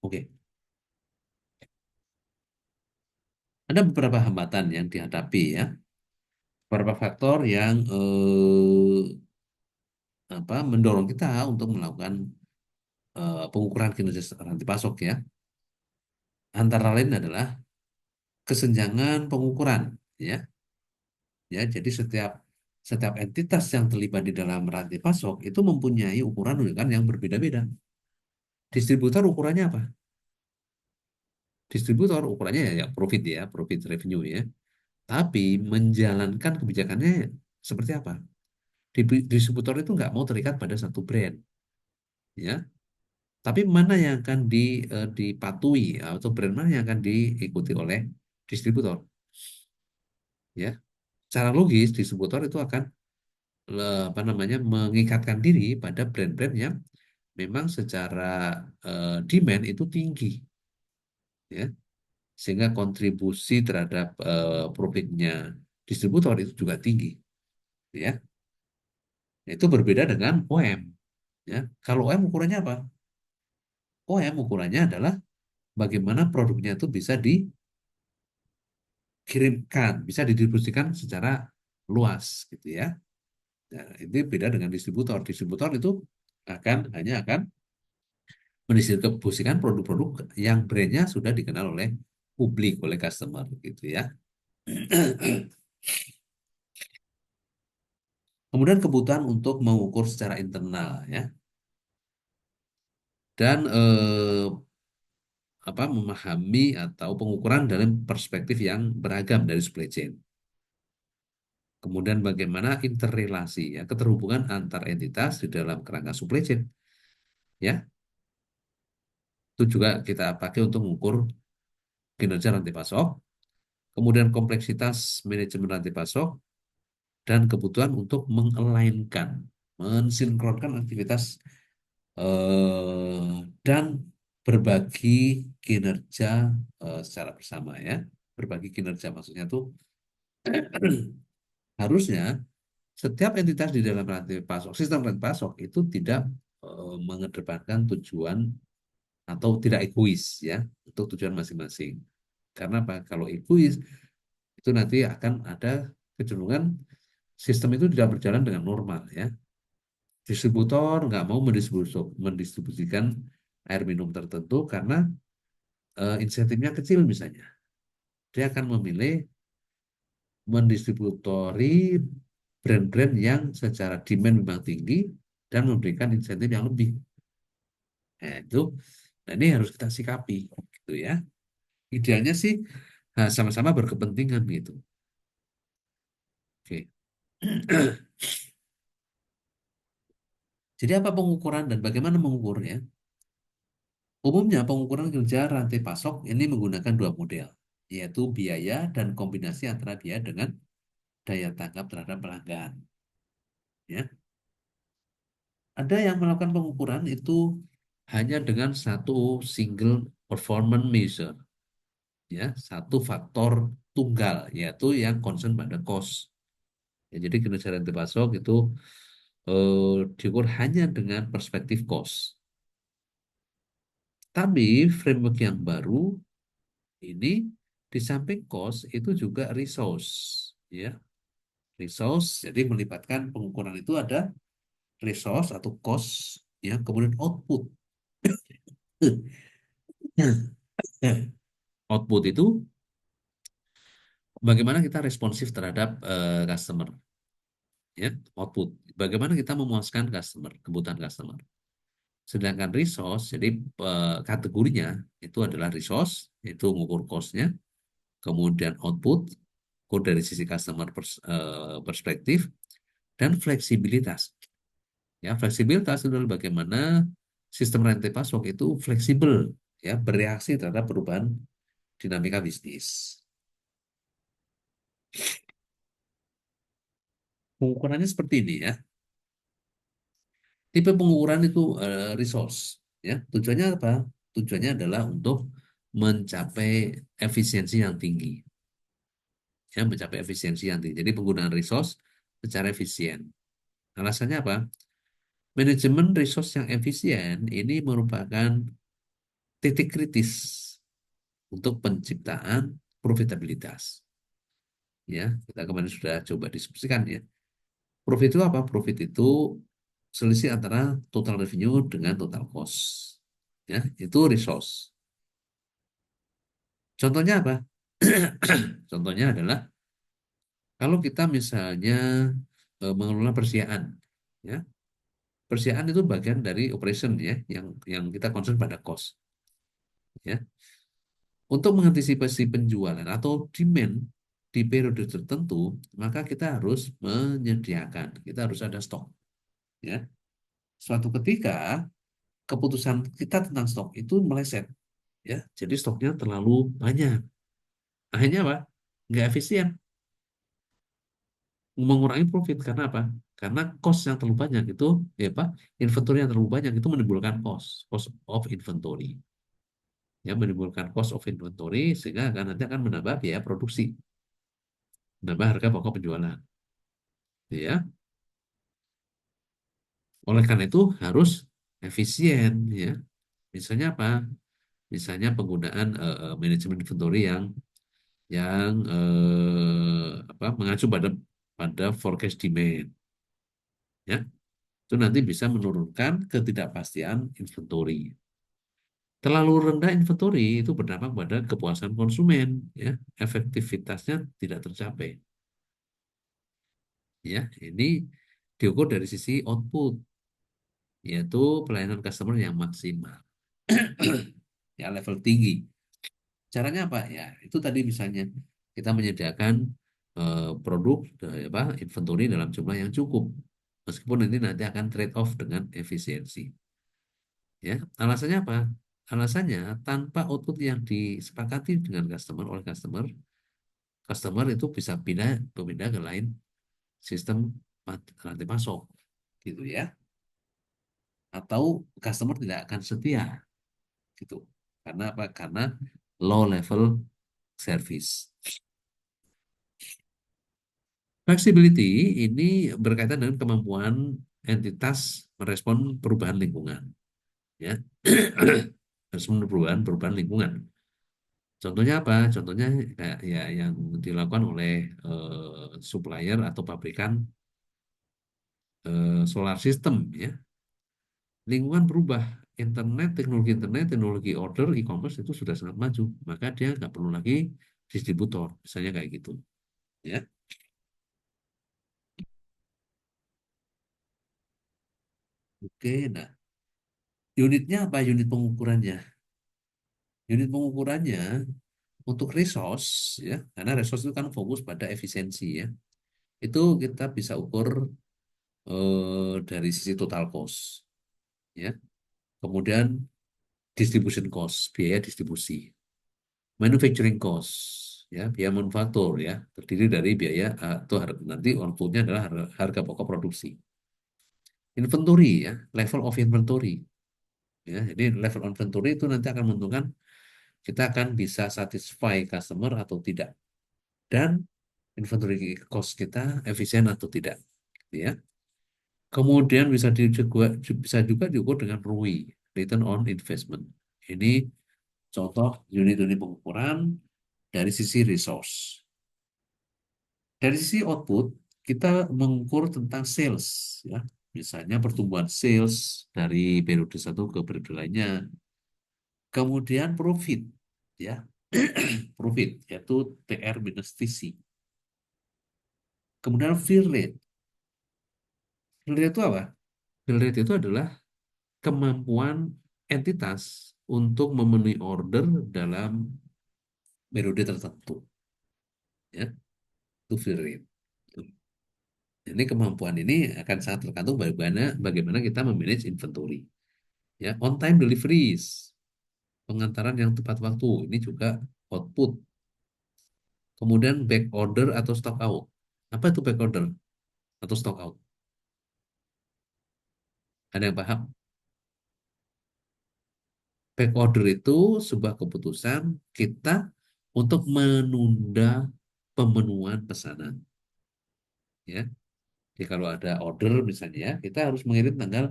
Oke, ada beberapa hambatan yang dihadapi ya, beberapa faktor yang mendorong kita untuk melakukan pengukuran kinerja rantai pasok ya. Antara lain adalah kesenjangan pengukuran ya. Ya, jadi setiap setiap entitas yang terlibat di dalam rantai pasok itu mempunyai ukuran kan yang berbeda-beda. Distributor ukurannya apa? Distributor ukurannya ya profit ya, profit revenue ya. Tapi menjalankan kebijakannya seperti apa? Distributor itu nggak mau terikat pada satu brand, ya. Tapi mana yang akan dipatuhi atau brand mana yang akan diikuti oleh distributor, ya? Secara logis, distributor itu akan mengikatkan diri pada brand-brand yang memang secara demand itu tinggi, ya. Sehingga kontribusi terhadap profitnya distributor itu juga tinggi, ya. Itu berbeda dengan OM. Ya, kalau OM ukurannya apa? OM ukurannya adalah bagaimana produknya itu bisa dikirimkan, bisa didistribusikan secara luas, gitu ya. Nah, ini beda dengan distributor. Distributor itu hanya akan mendistribusikan produk-produk yang brandnya sudah dikenal oleh publik, oleh customer, gitu ya. Kemudian kebutuhan untuk mengukur secara internal, ya, dan memahami atau pengukuran dalam perspektif yang beragam dari supply chain. Kemudian bagaimana interrelasi ya, keterhubungan antar entitas di dalam kerangka supply chain ya. Itu juga kita pakai untuk mengukur kinerja rantai pasok, kemudian kompleksitas manajemen rantai pasok dan kebutuhan untuk mengelainkan, mensinkronkan aktivitas dan berbagi kinerja secara bersama ya. berbagi kinerja. Maksudnya tuh harusnya setiap entitas di dalam rantai pasok, sistem rantai pasok itu tidak mengedepankan tujuan atau tidak egois ya untuk tujuan masing-masing. Karena apa? Kalau egois itu nanti akan ada kecenderungan sistem itu tidak berjalan dengan normal ya. Distributor nggak mau mendistribusikan air minum tertentu karena insentifnya kecil misalnya. Dia akan memilih mendistributori brand-brand yang secara demand memang tinggi dan memberikan insentif yang lebih. Nah, ini harus kita sikapi, gitu ya. Idealnya sih sama-sama berkepentingan gitu. Oke. Jadi apa pengukuran dan bagaimana mengukurnya? Umumnya pengukuran kerja rantai pasok ini menggunakan dua model, yaitu biaya dan kombinasi antara biaya dengan daya tangkap terhadap pelanggan. Ya, ada yang melakukan pengukuran itu hanya dengan satu single performance measure, ya, satu faktor tunggal, yaitu yang concern pada cost. Ya, jadi kinerja rantai pasok itu diukur hanya dengan perspektif cost. Tapi framework yang baru ini di samping cost itu juga resource, ya, resource. Jadi melibatkan pengukuran itu ada resource atau cost, ya, kemudian output. Output itu bagaimana kita responsif terhadap customer, ya, output. Bagaimana kita memuaskan customer, kebutuhan customer. Sedangkan resource, jadi kategorinya itu adalah resource, itu mengukur cost-nya, kemudian output, ukur dari sisi customer perspektif, dan fleksibilitas. Ya, fleksibilitas itu adalah bagaimana sistem rantai pasok itu fleksibel, ya, bereaksi terhadap perubahan dinamika bisnis. Pengukurannya seperti ini ya. Tipe pengukuran itu resource, ya. Tujuannya apa? Tujuannya adalah untuk mencapai efisiensi yang tinggi, ya, mencapai efisiensi yang tinggi. Jadi penggunaan resource secara efisien. Alasannya apa? Manajemen resource yang efisien ini merupakan titik kritis untuk penciptaan profitabilitas. Ya, kita kemarin sudah coba diskusikan ya. Profit itu apa? Profit itu selisih antara total revenue dengan total cost. Ya, itu resource. Contohnya apa? Contohnya adalah kalau kita misalnya mengelola persediaan, ya, persediaan itu bagian dari operation ya, yang kita concern pada cost. Ya, untuk mengantisipasi penjualan atau demand di periode tertentu, maka kita harus menyediakan, kita harus ada stok. Ya, suatu ketika keputusan kita tentang stok itu meleset, ya, jadi stoknya terlalu banyak. Akhirnya apa? Nggak efisien, mengurangi profit karena apa? Karena cost yang terlalu banyak itu, ya apa? Inventory yang terlalu banyak itu menimbulkan cost of inventory. Ya, menimbulkan cost of inventory sehingga nanti akan menambah biaya produksi, menambah harga pokok penjualan. Ya, oleh karena itu harus efisien, ya. Misalnya apa? Misalnya penggunaan manajemen inventory yang apa, mengacu pada forecast demand, ya. Itu nanti bisa menurunkan ketidakpastian inventory. Terlalu rendah inventory itu berdampak pada kepuasan konsumen, ya. Efektivitasnya tidak tercapai. Ya, ini diukur dari sisi output, yaitu pelayanan customer yang maksimal, ya, level tinggi. Caranya apa? Ya, itu tadi misalnya kita menyediakan produk, apa, inventory dalam jumlah yang cukup, meskipun nanti akan trade off dengan efisiensi. Ya, alasannya apa? Alasannya tanpa output yang disepakati dengan customer oleh customer, customer itu bisa pindah ke lain sistem rantai pasok, gitu ya. Atau customer tidak akan setia, gitu. Karena apa? Karena low level service. Flexibility ini berkaitan dengan kemampuan entitas merespon perubahan lingkungan, ya. Merespon perubahan lingkungan. Contohnya apa? Contohnya kayak ya yang dilakukan oleh supplier atau pabrikan solar system, ya. Lingkungan berubah, teknologi teknologi order, e-commerce itu sudah sangat maju, maka dia nggak perlu lagi distributor, misalnya kayak gitu, ya. Oke, nah unitnya apa? Unit pengukurannya. Unit pengukurannya untuk resource, ya, karena resource itu kan fokus pada efisiensi, ya. Itu kita bisa ukur dari sisi total cost, ya. Kemudian distribution cost, biaya distribusi. Manufacturing cost, ya, biaya manufaktur, ya, terdiri dari biaya atau nanti outputnya adalah harga pokok produksi. Inventory, ya, level of inventory, ya. Jadi level of inventory itu nanti akan menentukan kita akan bisa satisfy customer atau tidak, dan inventory cost kita efisien atau tidak, gitu ya. Kemudian bisa juga diukur dengan ROI, return on investment. Ini contoh unit-unit pengukuran dari sisi resource. Dari sisi output, kita mengukur tentang sales, ya. Misalnya pertumbuhan sales dari periode satu ke periode lainnya. Kemudian profit, ya. Profit yaitu TR minus TC. Kemudian fill rate. Fill rate itu apa? Fill rate itu adalah kemampuan entitas untuk memenuhi order dalam periode tertentu, ya. Itu fill rate. Jadi kemampuan ini akan sangat tergantung bagaimana kita memanage inventory. Ya, on time deliveries, pengantaran yang tepat waktu, ini juga output. Kemudian back order atau stock out. Apa itu back order atau stock out? Ada yang paham? Back order itu sebuah keputusan kita untuk menunda pemenuhan pesanan, ya. Jadi kalau ada order misalnya, ya, kita harus mengirim tanggal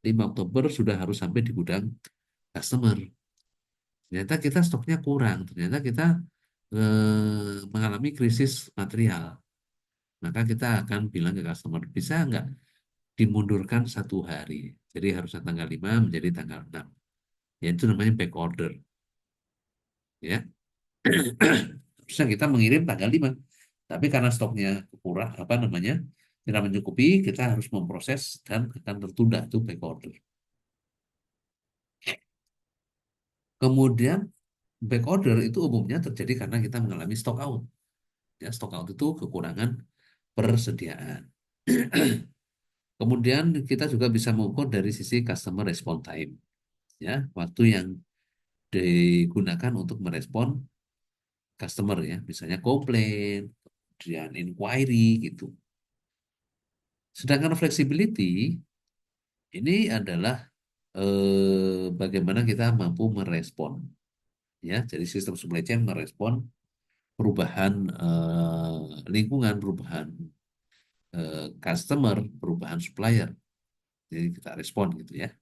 5 Oktober sudah harus sampai di gudang customer. Ternyata kita stoknya kurang, ternyata kita mengalami krisis material. Maka kita akan bilang ke customer, bisa nggak dimundurkan 1 hari. Jadi harusnya tanggal 5 menjadi tanggal 6. Ya, itu namanya back order. Ya. Harusnya kita mengirim tanggal 5. Tapi karena stoknya kurang, apa namanya, tidak mencukupi, kita harus memproses dan akan tertunda, itu back order. Kemudian back order itu umumnya terjadi karena kita mengalami stock out. Ya, stock out itu kekurangan persediaan. Kemudian kita juga bisa mengukur dari sisi customer response time, ya, waktu yang digunakan untuk merespon customer, ya, misalnya komplain, kemudian inquiry gitu. Sedangkan flexibility ini adalah bagaimana kita mampu merespon, ya, jadi sistem supply chain merespon perubahan lingkungan, perubahan customer, perubahan supplier. Jadi kita respon gitu, ya.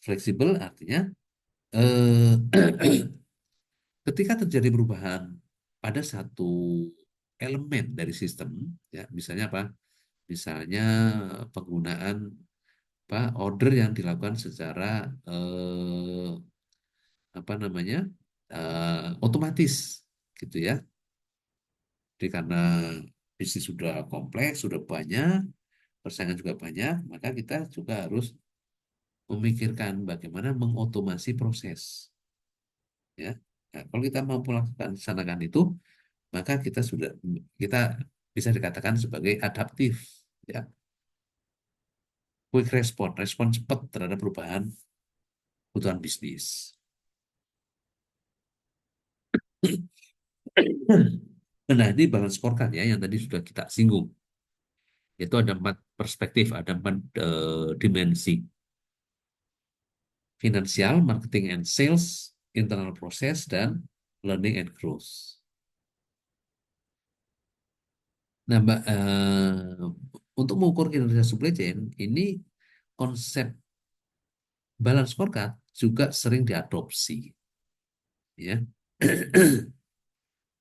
Fleksibel artinya eh, ketika terjadi perubahan pada satu elemen dari sistem, ya, misalnya apa? Misalnya penggunaan apa order yang dilakukan secara eh, apa namanya otomatis, gitu ya. Jadi karena bisnis sudah kompleks, sudah banyak, persaingan juga banyak, maka kita juga harus memikirkan bagaimana mengotomasi proses, ya. Nah, kalau kita mampu laksanakan itu, maka kita bisa dikatakan sebagai adaptif, ya, quick response, respon cepat terhadap perubahan kebutuhan bisnis. Nah, ini balance scorecard, ya, yang tadi sudah kita singgung. Itu ada 4 perspektif, ada 4 dimensi. Finansial, marketing and sales, internal process, dan learning and growth. Nah, Mbak, untuk mengukur kinerja supply chain, ini konsep balance scorecard juga sering diadopsi, ya.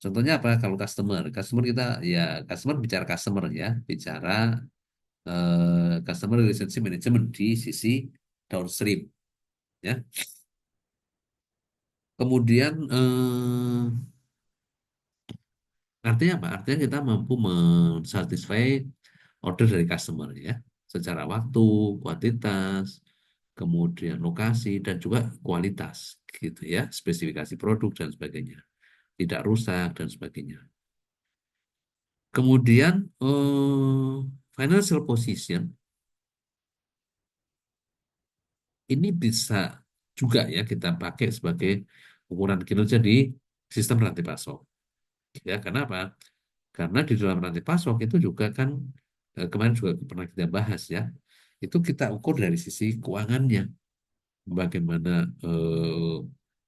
Contohnya apa? Kalau customer kita ya customer bicara customer ya, bicara customer relationship management di sisi downstream, ya. Kemudian artinya apa? Artinya kita mampu mensatisfy order dari customer ya, secara waktu, kuantitas, kemudian lokasi dan juga kualitas gitu ya, spesifikasi produk dan sebagainya, tidak rusak dan sebagainya. Kemudian financial position ini bisa juga ya kita pakai sebagai ukuran kinerja di sistem rantai pasok. Ya, karena apa? Karena di dalam rantai pasok itu juga kan kemarin juga pernah kita bahas ya. Itu kita ukur dari sisi keuangannya, bagaimana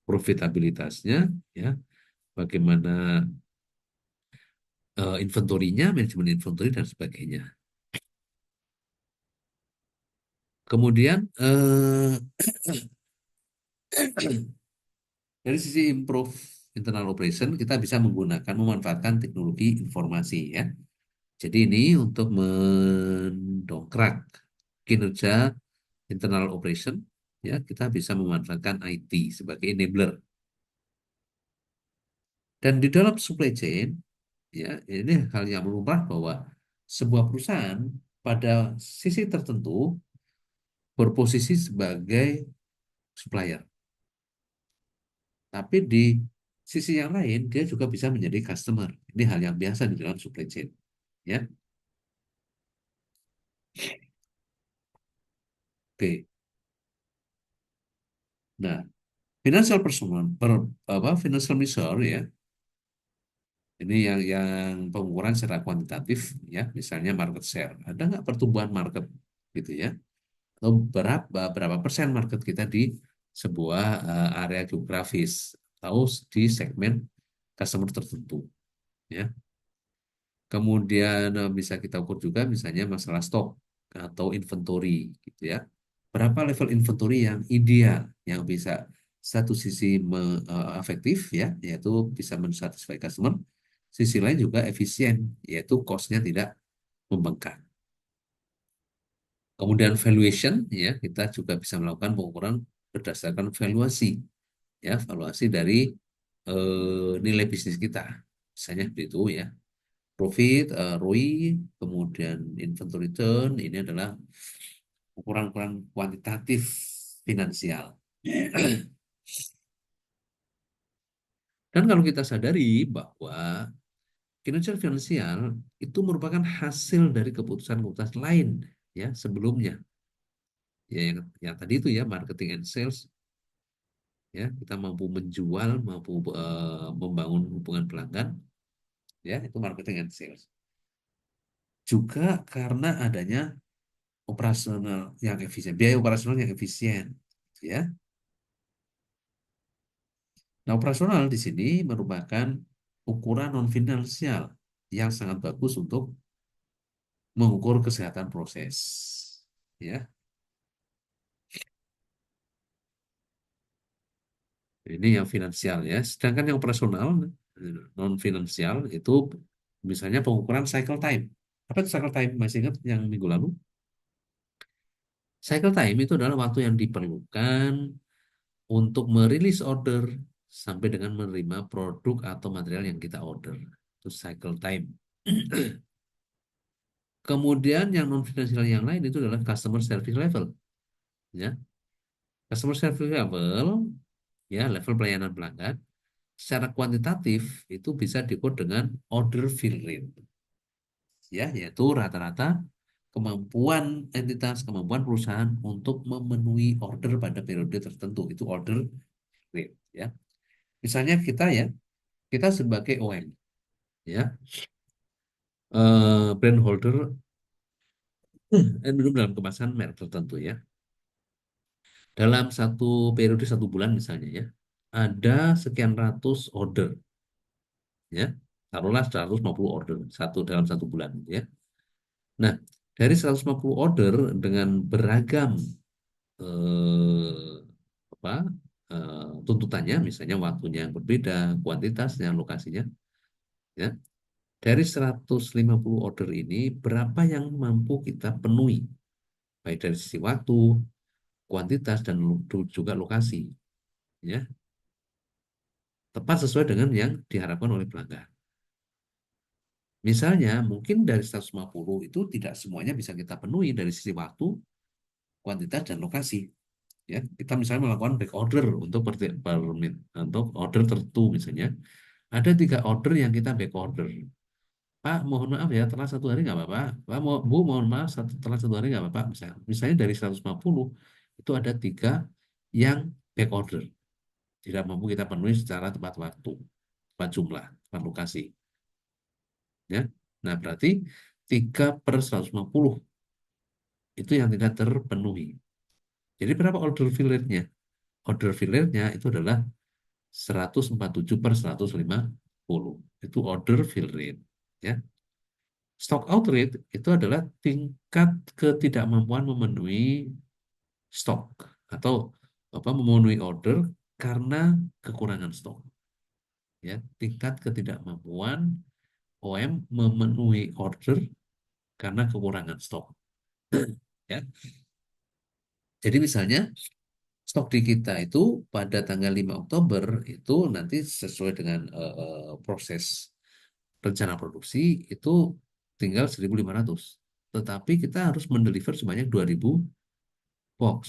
profitabilitasnya, ya, bagaimana inventorinya, manajemen inventory dan sebagainya. Kemudian dari sisi improve internal operation kita bisa memanfaatkan teknologi informasi ya. Jadi ini untuk mendongkrak kinerja internal operation ya kita bisa memanfaatkan IT sebagai enabler. Dan di dalam supply chain ya ini hal yang lumrah bahwa sebuah perusahaan pada sisi tertentu berposisi sebagai supplier. Tapi di sisi yang lain, dia juga bisa menjadi customer. Ini hal yang biasa di dalam supply chain. Ya, oke. Nah, financial personal, financial measure ya, ini yang pengukuran secara kuantitatif ya, misalnya market share. Ada nggak pertumbuhan market gitu ya? Atau berapa persen market kita di sebuah area geografis atau di segmen customer tertentu ya. Kemudian bisa kita ukur juga misalnya masalah stok atau inventory gitu ya. Berapa level inventory yang ideal yang bisa satu sisi efektif ya, yaitu bisa mensatisfy customer, sisi lain juga efisien, yaitu cost-nya tidak membengkak. Kemudian valuation ya, kita juga bisa melakukan pengukuran berdasarkan valuasi ya, valuasi dari nilai bisnis kita. Misalnya seperti itu ya. Profit, ROI, kemudian inventory turn, ini adalah ukuran-ukuran kuantitatif finansial. Dan kalau kita sadari bahwa kinerja finansial itu merupakan hasil dari keputusan-keputusan lain ya sebelumnya. Ya yang tadi itu ya marketing and sales ya kita mampu menjual, mampu membangun hubungan pelanggan ya itu marketing and sales. Juga karena adanya operasional yang efisien, biaya operasional yang efisien ya. Nah, operasional di sini merupakan ukuran non finansial yang sangat bagus untuk mengukur kesehatan proses. Ya, ini yang finansial ya. Sedangkan yang operasional non finansial itu misalnya pengukuran cycle time. Apa itu cycle time? Masih ingat yang minggu lalu? Cycle time itu adalah waktu yang diperlukan untuk merilis order sampai dengan menerima produk atau material yang kita order. Itu cycle time. Kemudian yang non finansial yang lain itu adalah customer service level, ya. Customer service level, ya level pelayanan pelanggan. Secara kuantitatif itu bisa diukur dengan order fill rate, ya, yaitu rata-rata kemampuan kemampuan perusahaan untuk memenuhi order pada periode tertentu itu order rate, ya. Misalnya kita sebagai OM, ya, brand holder minum dalam kemasan merek tertentu ya. Dalam satu periode 1 bulan misalnya ya. ada sekian ratus order, ya. Taruhlah 150 order satu dalam satu bulan, ya. Nah, dari 150 order dengan beragam eh, apa tuntutannya, misalnya waktunya yang berbeda, kuantitasnya, lokasinya, ya. Dari 150 order ini, berapa yang mampu kita penuhi, baik dari sisi waktu, kuantitas, dan juga lokasi, ya, tepat sesuai dengan yang diharapkan oleh pelanggan. Misalnya, mungkin dari 150 itu tidak semuanya bisa kita penuhi dari sisi waktu, kuantitas, dan lokasi. Ya, kita misalnya melakukan back order untuk untuk order tertentu, misalnya ada 3 order yang kita back order. Pak, mohon maaf ya, telah 1 hari nggak apa-apa. Pak, Bu, mohon maaf, telah 1 hari nggak apa-apa. Misalnya dari 150 itu ada 3 yang back order, tidak mampu kita penuhi secara tepat waktu, tepat jumlah, tepat lokasi. Ya, nah berarti 3/150 itu yang tidak terpenuhi. Jadi berapa order fill rate-nya? Order fill rate-nya itu adalah 147/150. Itu order fill rate. Ya. Stock out rate itu adalah tingkat ketidakmampuan memenuhi stok atau memenuhi order karena kekurangan stok. Ya, tingkat ketidakmampuan OM memenuhi order karena kekurangan stok. Ya. Jadi misalnya stok di kita itu pada tanggal 5 Oktober itu nanti sesuai dengan proses rencana produksi itu tinggal 1.500. Tetapi kita harus mendeliver sebanyak 2.000 box.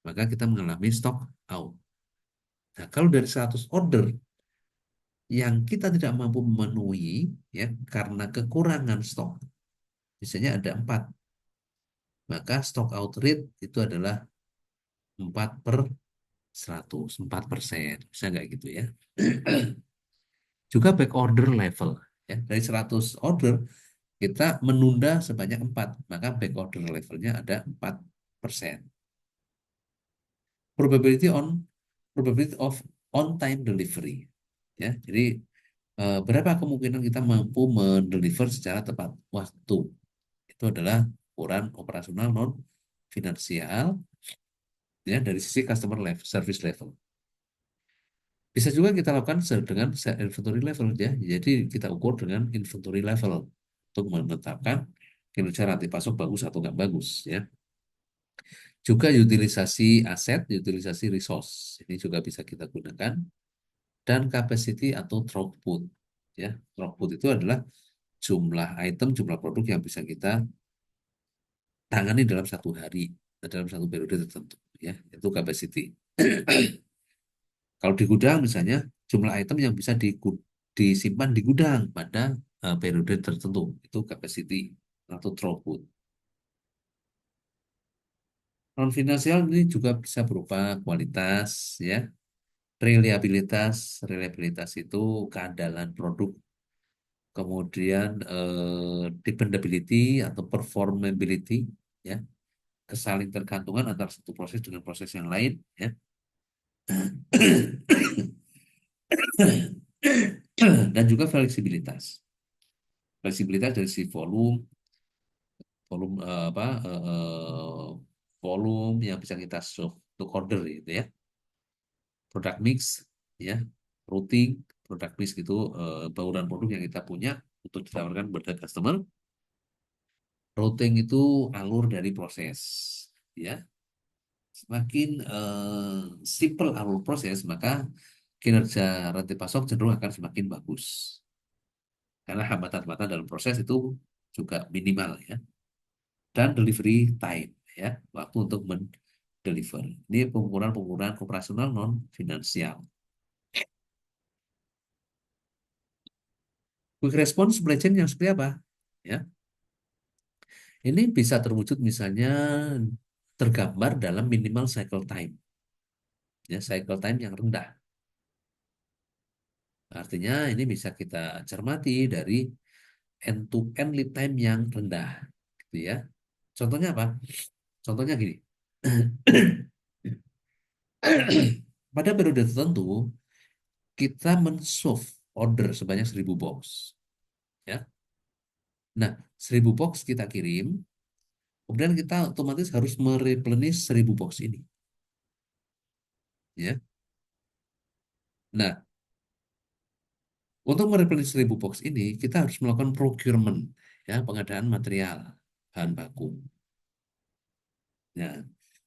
Maka kita mengalami stock out. Nah, kalau dari 100 order yang kita tidak mampu memenuhi, ya, karena kekurangan stok, misalnya ada 4, maka stock out rate itu adalah 4/100, 4%. Bisa nggak gitu, ya? Juga back order level. Ya, dari 100 order, kita menunda sebanyak 4, maka back order levelnya ada 4%. Probability probability of on time delivery. Ya, jadi berapa kemungkinan kita mampu mendeliver secara tepat waktu? Itu adalah ukuran operasional non finansial, ya, dari sisi customer level, service level. Bisa juga kita lakukan dengan inventory level, ya. Jadi kita ukur dengan inventory level untuk menetapkan kinerja rantai pasok bagus atau nggak bagus, ya. Juga utilisasi aset, utilisasi resource ini juga bisa kita gunakan, dan capacity atau throughput, ya. Throughput itu adalah jumlah item, jumlah produk yang bisa kita tangani dalam 1 hari, dalam satu periode tertentu, ya. Itu capacity. Kalau di gudang misalnya jumlah item yang bisa disimpan di gudang pada periode tertentu, itu capacity atau throughput. Non finansial ini juga bisa berupa kualitas, ya, reliabilitas. Reliabilitas itu keandalan produk, kemudian dependability atau performability, ya, kesaling tergantungan antara satu proses dengan proses yang lain, ya. Dan juga fleksibilitas. Fleksibilitas dari si volume, volume volume yang bisa kita shove untuk order gitu, ya. Product mix, ya, routing, product mix itu bauran produk yang kita punya untuk ditawarkan kepada customer. Routing itu alur dari proses, ya. Semakin simple alur proses, maka kinerja rantai pasok cenderung akan semakin bagus. Karena hambatan-hambatan dalam proses itu juga minimal, ya. Dan delivery time, ya, waktu untuk mendeliver. Ini pengukuran-pengukuran operasional non finansial. Quick response supply chain yang seperti apa? Ya, ini bisa terwujud misalnya tergambar dalam minimal cycle time, ya, cycle time yang rendah. Artinya ini bisa kita cermati dari end-to-end lead time yang rendah, gitu, ya. Contohnya apa? Contohnya gini. Pada periode tertentu, kita men-solve order sebanyak 1.000 box. Ya. Nah, 1.000 box kita kirim, kemudian kita otomatis harus mereplenish 1.000 box ini. Ya. Nah, untuk mereplenish 1.000 box ini, kita harus melakukan procurement, ya, pengadaan material, bahan baku. Nah,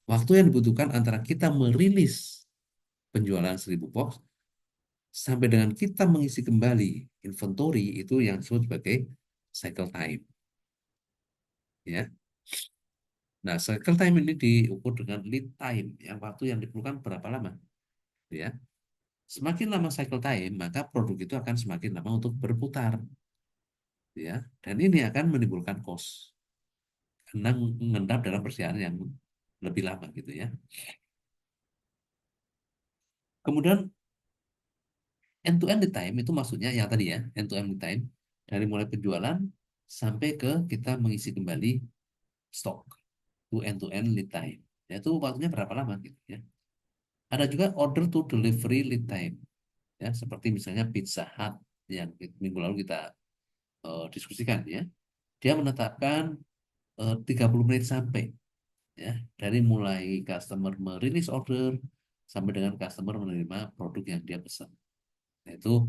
waktu yang dibutuhkan antara kita merilis penjualan 1.000 box sampai dengan kita mengisi kembali inventory itu yang disebut sebagai cycle time. Ya. Nah, cycle time ini diukur dengan lead time, yang waktu yang diperlukan berapa lama. Ya. Semakin lama cycle time, maka produk itu akan semakin lama untuk berputar. Ya. Dan ini akan menimbulkan cost. Karena mengendap dalam persiapan yang lebih lama gitu ya. Kemudian end to end lead time itu maksudnya yang tadi ya, end to end lead time dari mulai penjualan sampai ke kita mengisi kembali stok. Itu end to end lead time. Yaitu waktunya berapa lama gitu ya. Ada juga order to delivery lead time. Ya, seperti misalnya Pizza Hut yang minggu lalu kita diskusikan ya. Dia menetapkan 30 menit sampai ya dari mulai customer merilis order sampai dengan customer menerima produk yang dia pesan. Yaitu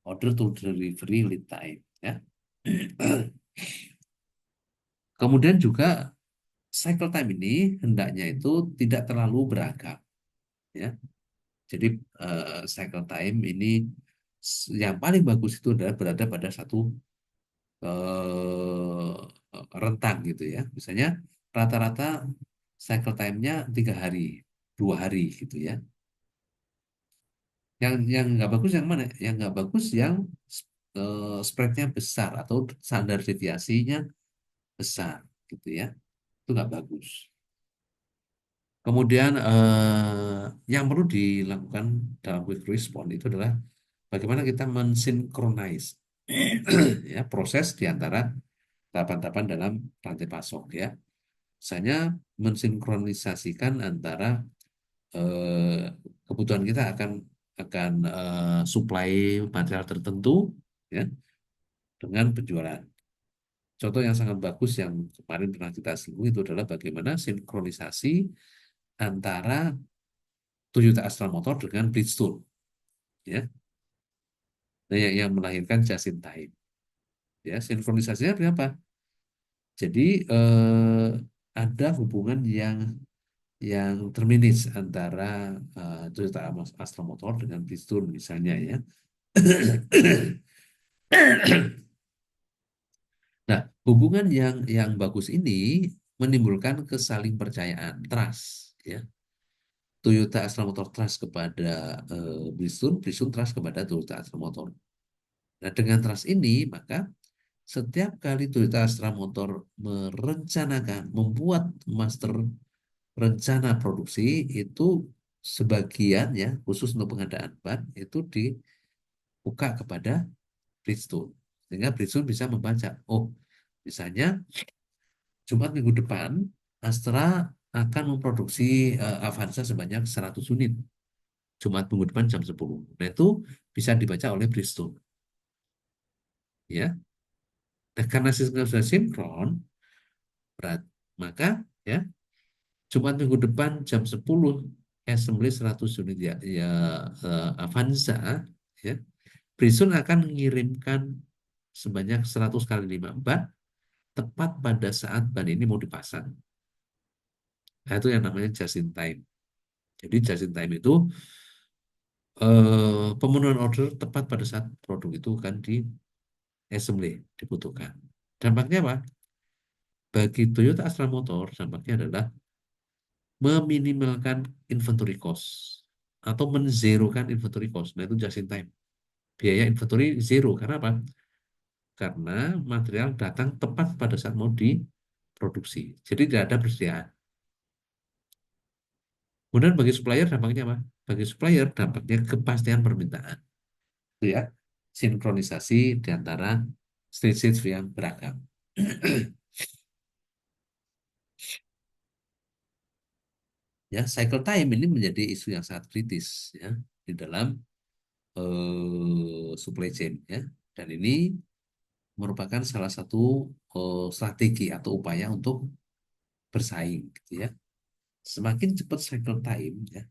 order to delivery lead time ya. Kemudian juga cycle time ini hendaknya itu tidak terlalu beragam ya. Jadi cycle time ini yang paling bagus itu adalah berada pada satu rentang gitu ya. Misalnya rata-rata cycle time-nya 3 hari, 2 hari gitu ya. Yang nggak bagus yang mana? Yang nggak bagus yang spread-nya besar atau standar deviasinya besar gitu ya. Itu nggak bagus. Kemudian yang perlu dilakukan dalam quick response itu adalah bagaimana kita mensinkronize ya proses di antara tahapan-tahapan dalam rantai pasok ya. Misalnya mensinkronisasikan antara eh, kebutuhan kita akan supply material tertentu ya dengan penjualan. Contoh yang sangat bagus yang kemarin pernah kita singgung itu adalah bagaimana sinkronisasi antara Toyota Astra Motor dengan Bridgestone ya. Nah, yang melahirkan just in time ya. Sinkronisasinya berapa? Jadi ada hubungan yang terminus antara Toyota Astra Motor dengan Bridgestone misalnya ya. Nah, hubungan yang bagus ini menimbulkan kesaling percayaan, trust ya. Toyota Astra Motor trust kepada Bridgestone, Bridgestone trust kepada Toyota Astra Motor. Nah, dengan trust ini maka setiap kali Toyota Astra Motor merencanakan, membuat master rencana produksi itu sebagian ya khusus untuk pengadaan ban itu dibuka kepada Bridgestone. Sehingga Bridgestone bisa membaca, oh misalnya Jumat minggu depan Astra akan memproduksi Avanza sebanyak 100 unit. Jumat minggu depan jam 10. Nah itu bisa dibaca oleh Bridgestone. Ya. Nah, karena sistemnya sudah sinkron, berat, maka ya Jumat minggu depan jam 10 assembly 100 unit ya Avanza ya. Bridgestone akan mengirimkan sebanyak 100 kali 5 ban tepat pada saat ban ini mau dipasang. Nah, itu yang namanya just in time. Jadi just in time itu pemenuhan order tepat pada saat produk itu kan di assembly dibutuhkan. Dampaknya apa? Bagi Toyota Astra Motor, dampaknya adalah meminimalkan inventory cost atau menzerokan inventory cost. Nah, itu just in time. Biaya inventory zero. Karena apa? Karena material datang tepat pada saat mau diproduksi. Jadi tidak ada persediaan. Kemudian bagi supplier dampaknya apa? Bagi supplier dampaknya kepastian permintaan. Itu ya, sinkronisasi di antara stage yang beragam. Ya, cycle time ini menjadi isu yang sangat kritis ya di dalam supply chain ya. Dan ini merupakan salah satu strategi atau upaya untuk bersaing gitu ya. Semakin cepat cycle time ya,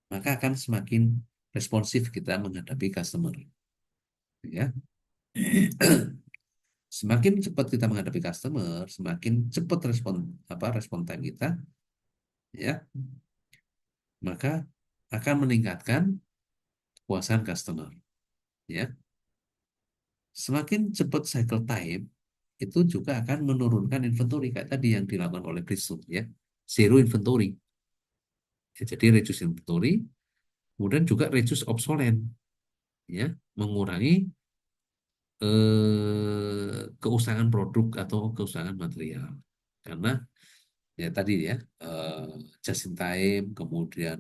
maka akan semakin responsif kita menghadapi customer ya. Semakin cepat kita menghadapi customer, semakin cepat respon time kita ya, maka akan meningkatkan kepuasan customer ya. Semakin cepat cycle time itu juga akan menurunkan inventory kayak tadi yang dilakukan oleh Bristol ya. Zero inventory. Ya, jadi reduce inventory, kemudian juga reduce obsolete ya, mengurangi keusangan produk atau keusangan material. Karena ya tadi ya, eh, just in time, kemudian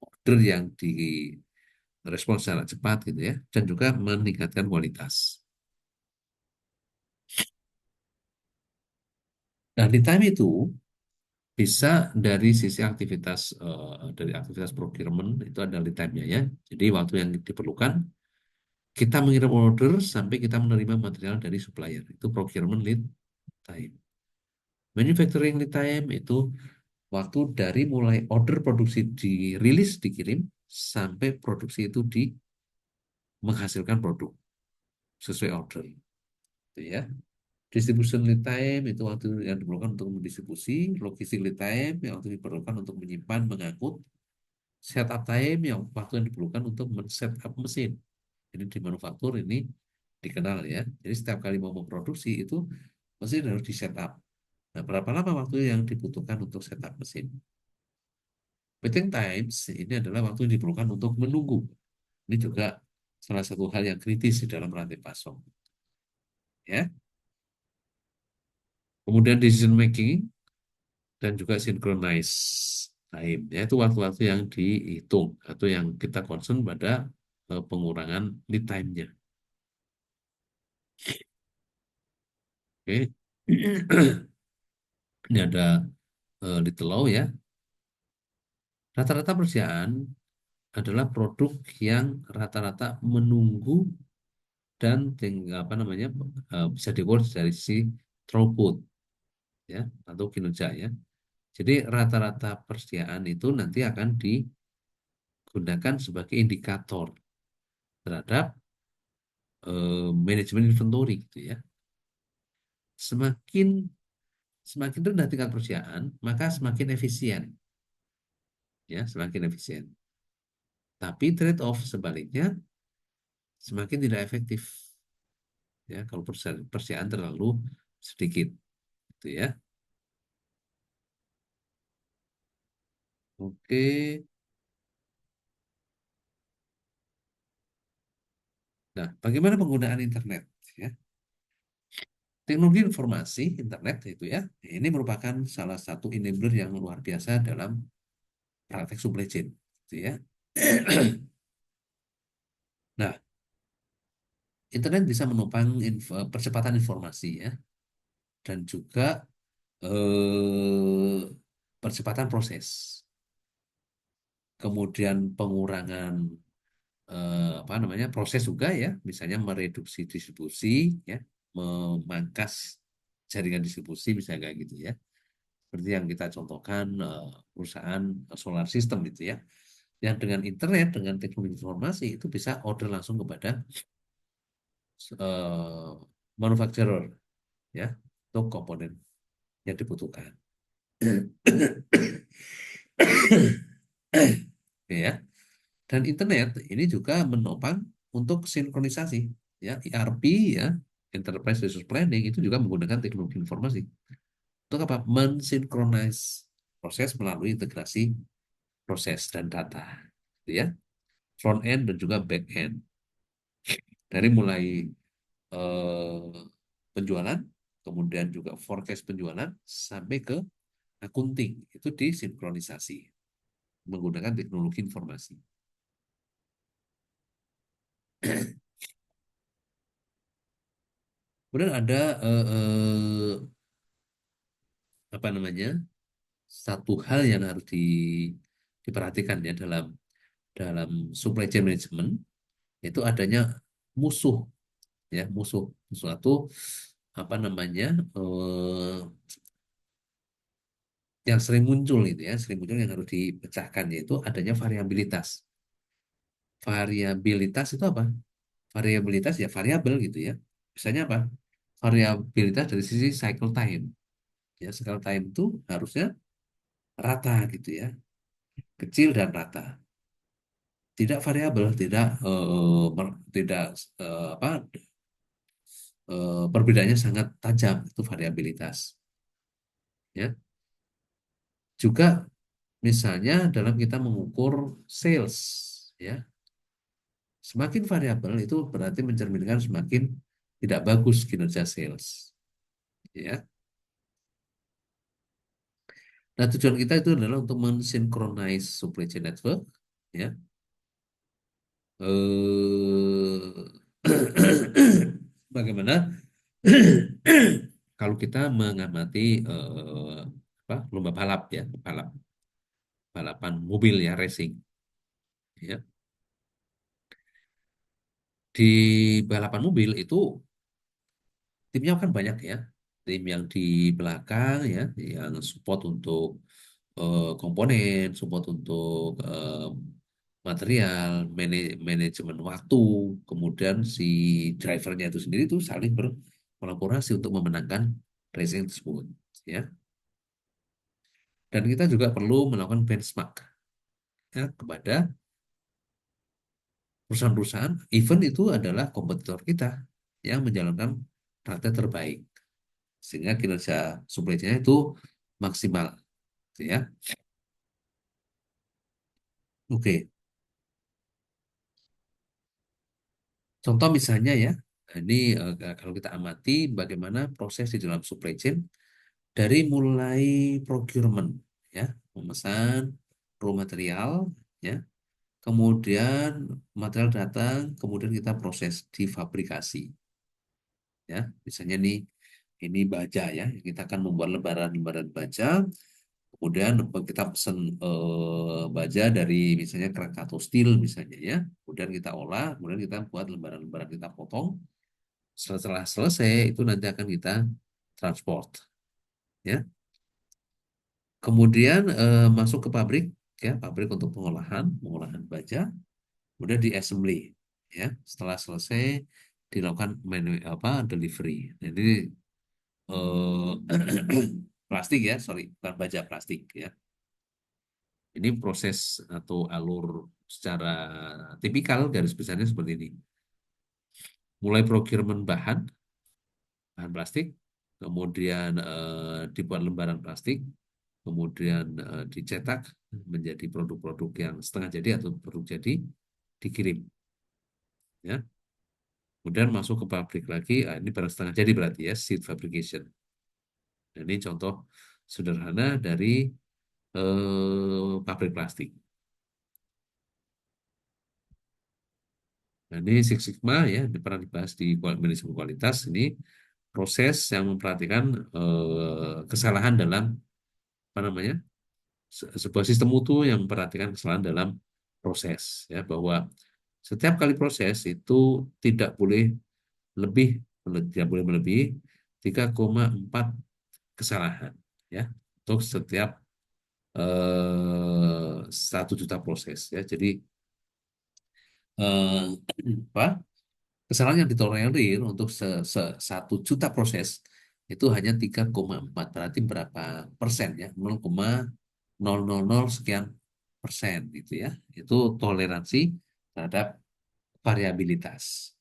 order yang direspons secara cepat gitu ya, dan juga meningkatkan kualitas. Nah, lead time itu bisa dari aktivitas procurement itu ada lead time-nya ya. Jadi waktu yang diperlukan kita mengirim order sampai kita menerima material dari supplier itu procurement lead time. Manufacturing lead time itu waktu dari mulai order produksi dirilis dikirim sampai produksi itu menghasilkan produk sesuai order, gitu ya. Distribution lead time itu waktu yang diperlukan untuk mendistribusi, logistik lead time yang waktu diperlukan untuk menyimpan, mengangkut, setup time yang waktu yang diperlukan untuk men-setup mesin. Jadi di manufaktur ini dikenal ya. Jadi setiap kali mau memproduksi itu mesin harus di setup. Nah, berapa lama waktu yang dibutuhkan untuk setup mesin? Waiting times ini adalah waktu yang diperlukan untuk menunggu. Ini juga salah satu hal yang kritis di dalam rantai pasok. Ya. Kemudian decision making dan juga synchronize time. Yaitu waktu-waktu yang dihitung atau yang kita concern pada pengurangan lead time-nya. Oke. Ini ada little law ya. Rata-rata perusahaan adalah produk yang rata-rata menunggu dan tinggal apa namanya bisa diukur dari sisi throughput ya atau kinerja ya. Jadi rata-rata persediaan itu nanti akan digunakan sebagai indikator terhadap manajemen inventory gitu ya. Semakin semakin rendah tingkat persediaan, maka semakin efisien ya, semakin efisien. Tapi trade off sebaliknya semakin tidak efektif ya kalau persediaan terlalu sedikit gitu ya. Oke. Nah, bagaimana penggunaan internet ya? Teknologi informasi internet itu ya, ini merupakan salah satu enabler yang luar biasa dalam praktek supply chain, gitu ya. Nah, internet bisa menopang percepatan informasi ya, dan juga eh, percepatan proses, kemudian pengurangan apa namanya proses juga ya, misalnya mereduksi distribusi ya, memangkas jaringan distribusi misalnya kayak gitu ya. Seperti yang kita contohkan perusahaan solar system itu ya, yang dengan internet, dengan teknologi informasi itu bisa order langsung kepada eh, manufacturer ya untuk komponen yang dibutuhkan. Ya, dan internet ini juga menopang untuk sinkronisasi ya ERP ya Enterprise Resource Planning itu juga menggunakan teknologi informasi untuk apa? Mensinkronis proses melalui integrasi proses dan data, gitu ya, front end dan juga back end dari mulai eh, penjualan, kemudian juga forecast penjualan sampai ke akunting itu disinkronisasi menggunakan teknologi informasi. Kemudian ada apa namanya satu hal yang harus diperhatikan ya dalam dalam supply chain management itu adanya musuh ya musuh suatu apa namanya yang sering muncul itu ya sering muncul yang harus dipecahkan yaitu adanya variabilitas. Variabilitas itu apa? Variabilitas ya variabel gitu ya. Misalnya apa? Variabilitas dari sisi cycle time. Ya, cycle time itu harusnya rata gitu ya, kecil dan rata. Tidak variabel, tidak tidak apa perbedaannya sangat tajam itu variabilitas. Ya, juga misalnya dalam kita mengukur sales, ya, semakin variabel itu berarti mencerminkan semakin tidak bagus kinerja sales. Ya, nah tujuan kita itu adalah untuk mensinkronize supply chain network, ya. Bagaimana kalau kita mengamati apa lomba balap ya balapan mobil ya racing ya di balapan mobil itu timnya kan banyak ya tim yang di belakang ya yang support untuk komponen support untuk material manajemen waktu kemudian si drivernya itu sendiri itu saling berkolaborasi untuk memenangkan racing tersebut ya dan kita juga perlu melakukan benchmark ya, kepada perusahaan-perusahaan, event itu adalah kompetitor kita yang menjalankan praktek terbaik. Sehingga kinerja supply chain itu maksimal. Gitu ya. Oke, contoh misalnya ya, ini kalau kita amati bagaimana proses di dalam supply chain dari mulai procurement, ya, memesan raw material, ya, kemudian material datang, kemudian kita proses di fabrikasi. Ya misalnya nih ini baja ya kita akan membuat lembaran-lembaran baja kemudian kita pesen baja dari misalnya Krakatau Steel misalnya ya kemudian kita olah kemudian kita buat lembaran-lembaran kita potong setelah selesai itu nanti akan kita transport ya kemudian masuk ke pabrik ya pabrik untuk pengolahan baja kemudian di assembly ya setelah selesai dilakukan apa delivery. Jadi plastik ya, sorry, bukan baja plastik ya. Ini proses atau alur secara tipikal garis besarnya seperti ini. Mulai procurement bahan plastik, kemudian dibuat lembaran plastik, kemudian dicetak menjadi produk-produk yang setengah jadi atau produk jadi, dikirim. Ya. Kemudian masuk ke pabrik lagi, ini barang setengah jadi berarti ya, seed fabrication. Nah, ini contoh sederhana dari pabrik plastik. Nah, ini Six Sigma ya, ini pernah dibahas di manajemen kualitas. Ini proses yang memperhatikan kesalahan dalam apa namanya sebuah sistem mutu yang memperhatikan kesalahan dalam proses ya bahwa setiap kali proses itu tidak boleh lebih tidak boleh melebihi 3,4 kesalahan ya untuk setiap 1 juta proses ya. Jadi eh, apa kesalahan yang ditolerir untuk 1 juta proses itu hanya 3,4 berarti berapa persen ya 0,000 sekian persen gitu ya itu toleransi terhadap variabilitas.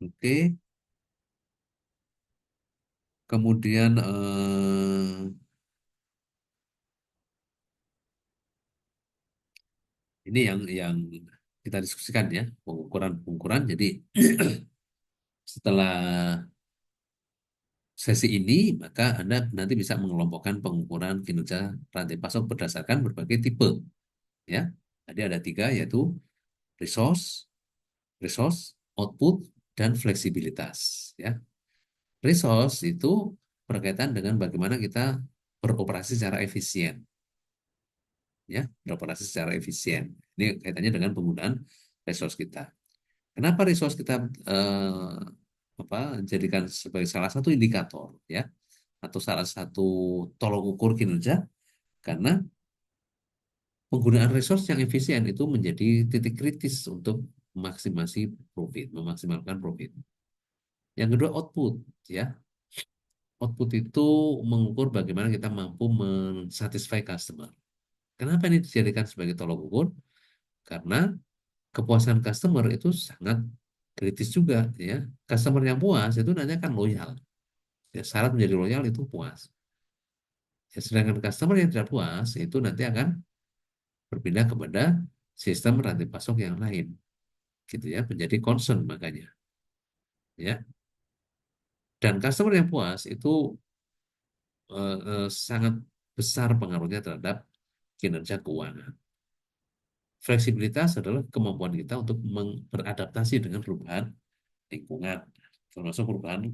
Oke kemudian ini yang kita diskusikan ya pengukuran jadi setelah sesi ini, maka Anda nanti bisa mengelompokkan pengukuran kinerja rantai pasok berdasarkan berbagai tipe. Ya, tadi ada 3 yaitu resource, resource, output, dan fleksibilitas. Ya, resource itu berkaitan dengan bagaimana kita beroperasi secara efisien, ya, beroperasi secara efisien. Ini kaitannya dengan penggunaan resource kita. Kenapa resource kita eh, apa jadikan sebagai salah satu indikator, ya, atau salah satu tolok ukur kinerja? Karena penggunaan resource yang efisien itu menjadi titik kritis untuk memaksimalkan profit. Yang kedua output, ya. Output itu mengukur bagaimana kita mampu mensatisfy customer. Kenapa ini dijadikan sebagai tolok ukur? Karena kepuasan customer itu sangat kritis juga, ya. Customer yang puas itu nanti akan loyal. Ya, syarat menjadi loyal itu puas. Ya, sedangkan customer yang tidak puas itu nanti akan berpindah kepada sistem rantai pasok yang lain, gitu ya, menjadi concern makanya, ya. Dan customer yang puas itu sangat besar pengaruhnya terhadap kinerja keuangan. Fleksibilitas adalah kemampuan kita untuk beradaptasi dengan perubahan lingkungan, termasuk perubahan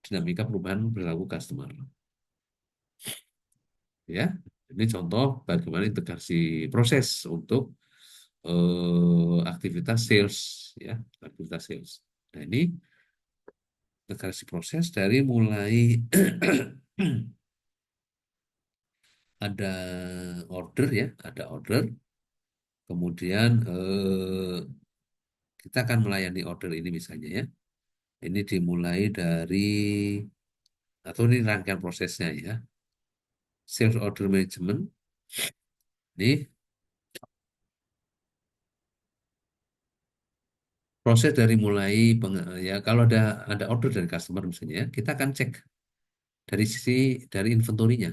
dinamika perubahan perilaku customer. Ya, ini contoh bagaimana integrasi proses untuk aktivitas sales, ya, aktivitas sales. Nah, ini integrasi proses dari mulai ada order, ya, ada order, kemudian kita akan melayani order ini misalnya, ya. Ini dimulai dari, atau ini rangkaian prosesnya, ya. Sales order management. Ini proses dari mulai ya, kalau ada order dari customer misalnya, ya, kita akan cek dari sisi dari inventorinya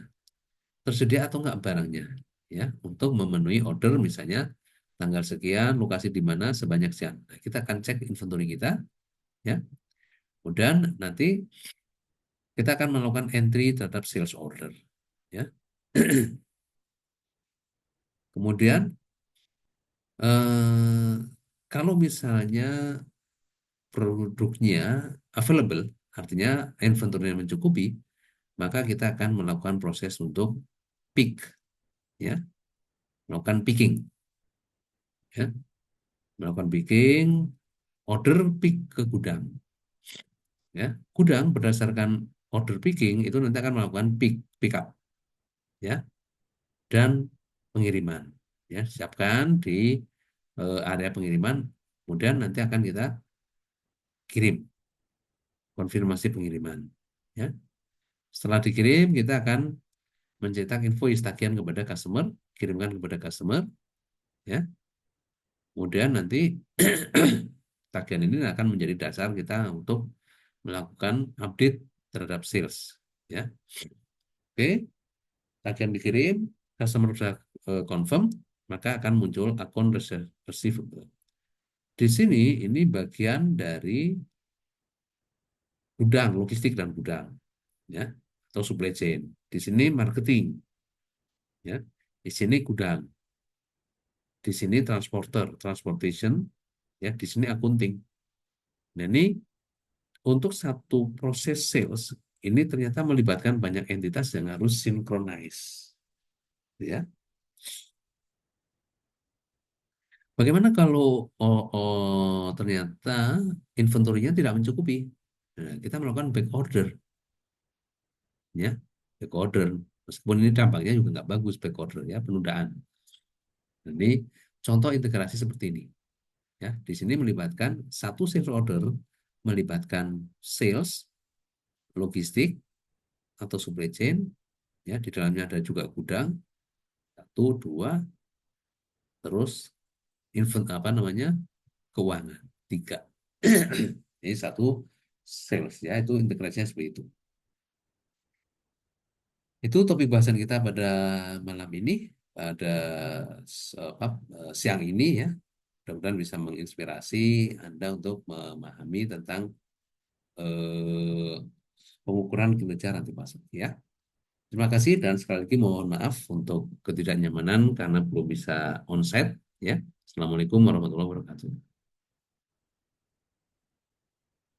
tersedia atau enggak barangnya, ya, untuk memenuhi order misalnya tanggal sekian, lokasi di mana, sebanyak sekian. Nah, kita akan cek inventory kita, ya. Kemudian nanti kita akan melakukan entry terhadap sales order, ya. Kemudian eh, kalau misalnya produknya available, artinya inventory mencukupi, maka kita akan melakukan proses untuk pick, ya, melakukan picking, ya, melakukan picking, order pick ke gudang, ya. Gudang berdasarkan order picking itu nanti akan melakukan pick up, ya, dan pengiriman, ya, siapkan di area pengiriman, kemudian nanti akan kita kirim, konfirmasi pengiriman, ya. Setelah dikirim kita akan mencetak invoice tagihan kepada customer, kirimkan kepada customer, ya. Kemudian nanti tagihan ini akan menjadi dasar kita untuk melakukan update terhadap sales, ya. Oke, tagihan dikirim, customer sudah confirm, maka akan muncul akun receivable. Di sini ini bagian dari gudang, logistik dan gudang, ya, atau supply chain. Di sini marketing, ya. Di sini gudang, di sini transportation, ya, di sini accounting. Nah, ini untuk satu proses sales ini ternyata melibatkan banyak entitas yang harus sinkronis, ya. Bagaimana kalau ternyata inventory-nya tidak mencukupi? Nah, kita melakukan back order, ya, back order. Meskipun ini dampaknya juga nggak bagus back order, ya, penundaan. Nah, ini contoh integrasi seperti ini, ya. Di sini melibatkan satu sales order, melibatkan sales, logistik atau supply chain, ya. Di dalamnya ada juga gudang, satu, dua, terus apa namanya, keuangan, tiga. Ini satu sales, ya, itu integrasinya seperti itu. Itu topik bahasan kita pada malam ini, pada siang ini, ya. Mudah-mudahan bisa menginspirasi Anda untuk memahami tentang eh, pengukuran kinerja rantai pasok, ya. Terima kasih dan sekali lagi mohon maaf untuk ketidaknyamanan karena belum bisa onsite, ya. Assalamualaikum warahmatullahi wabarakatuh.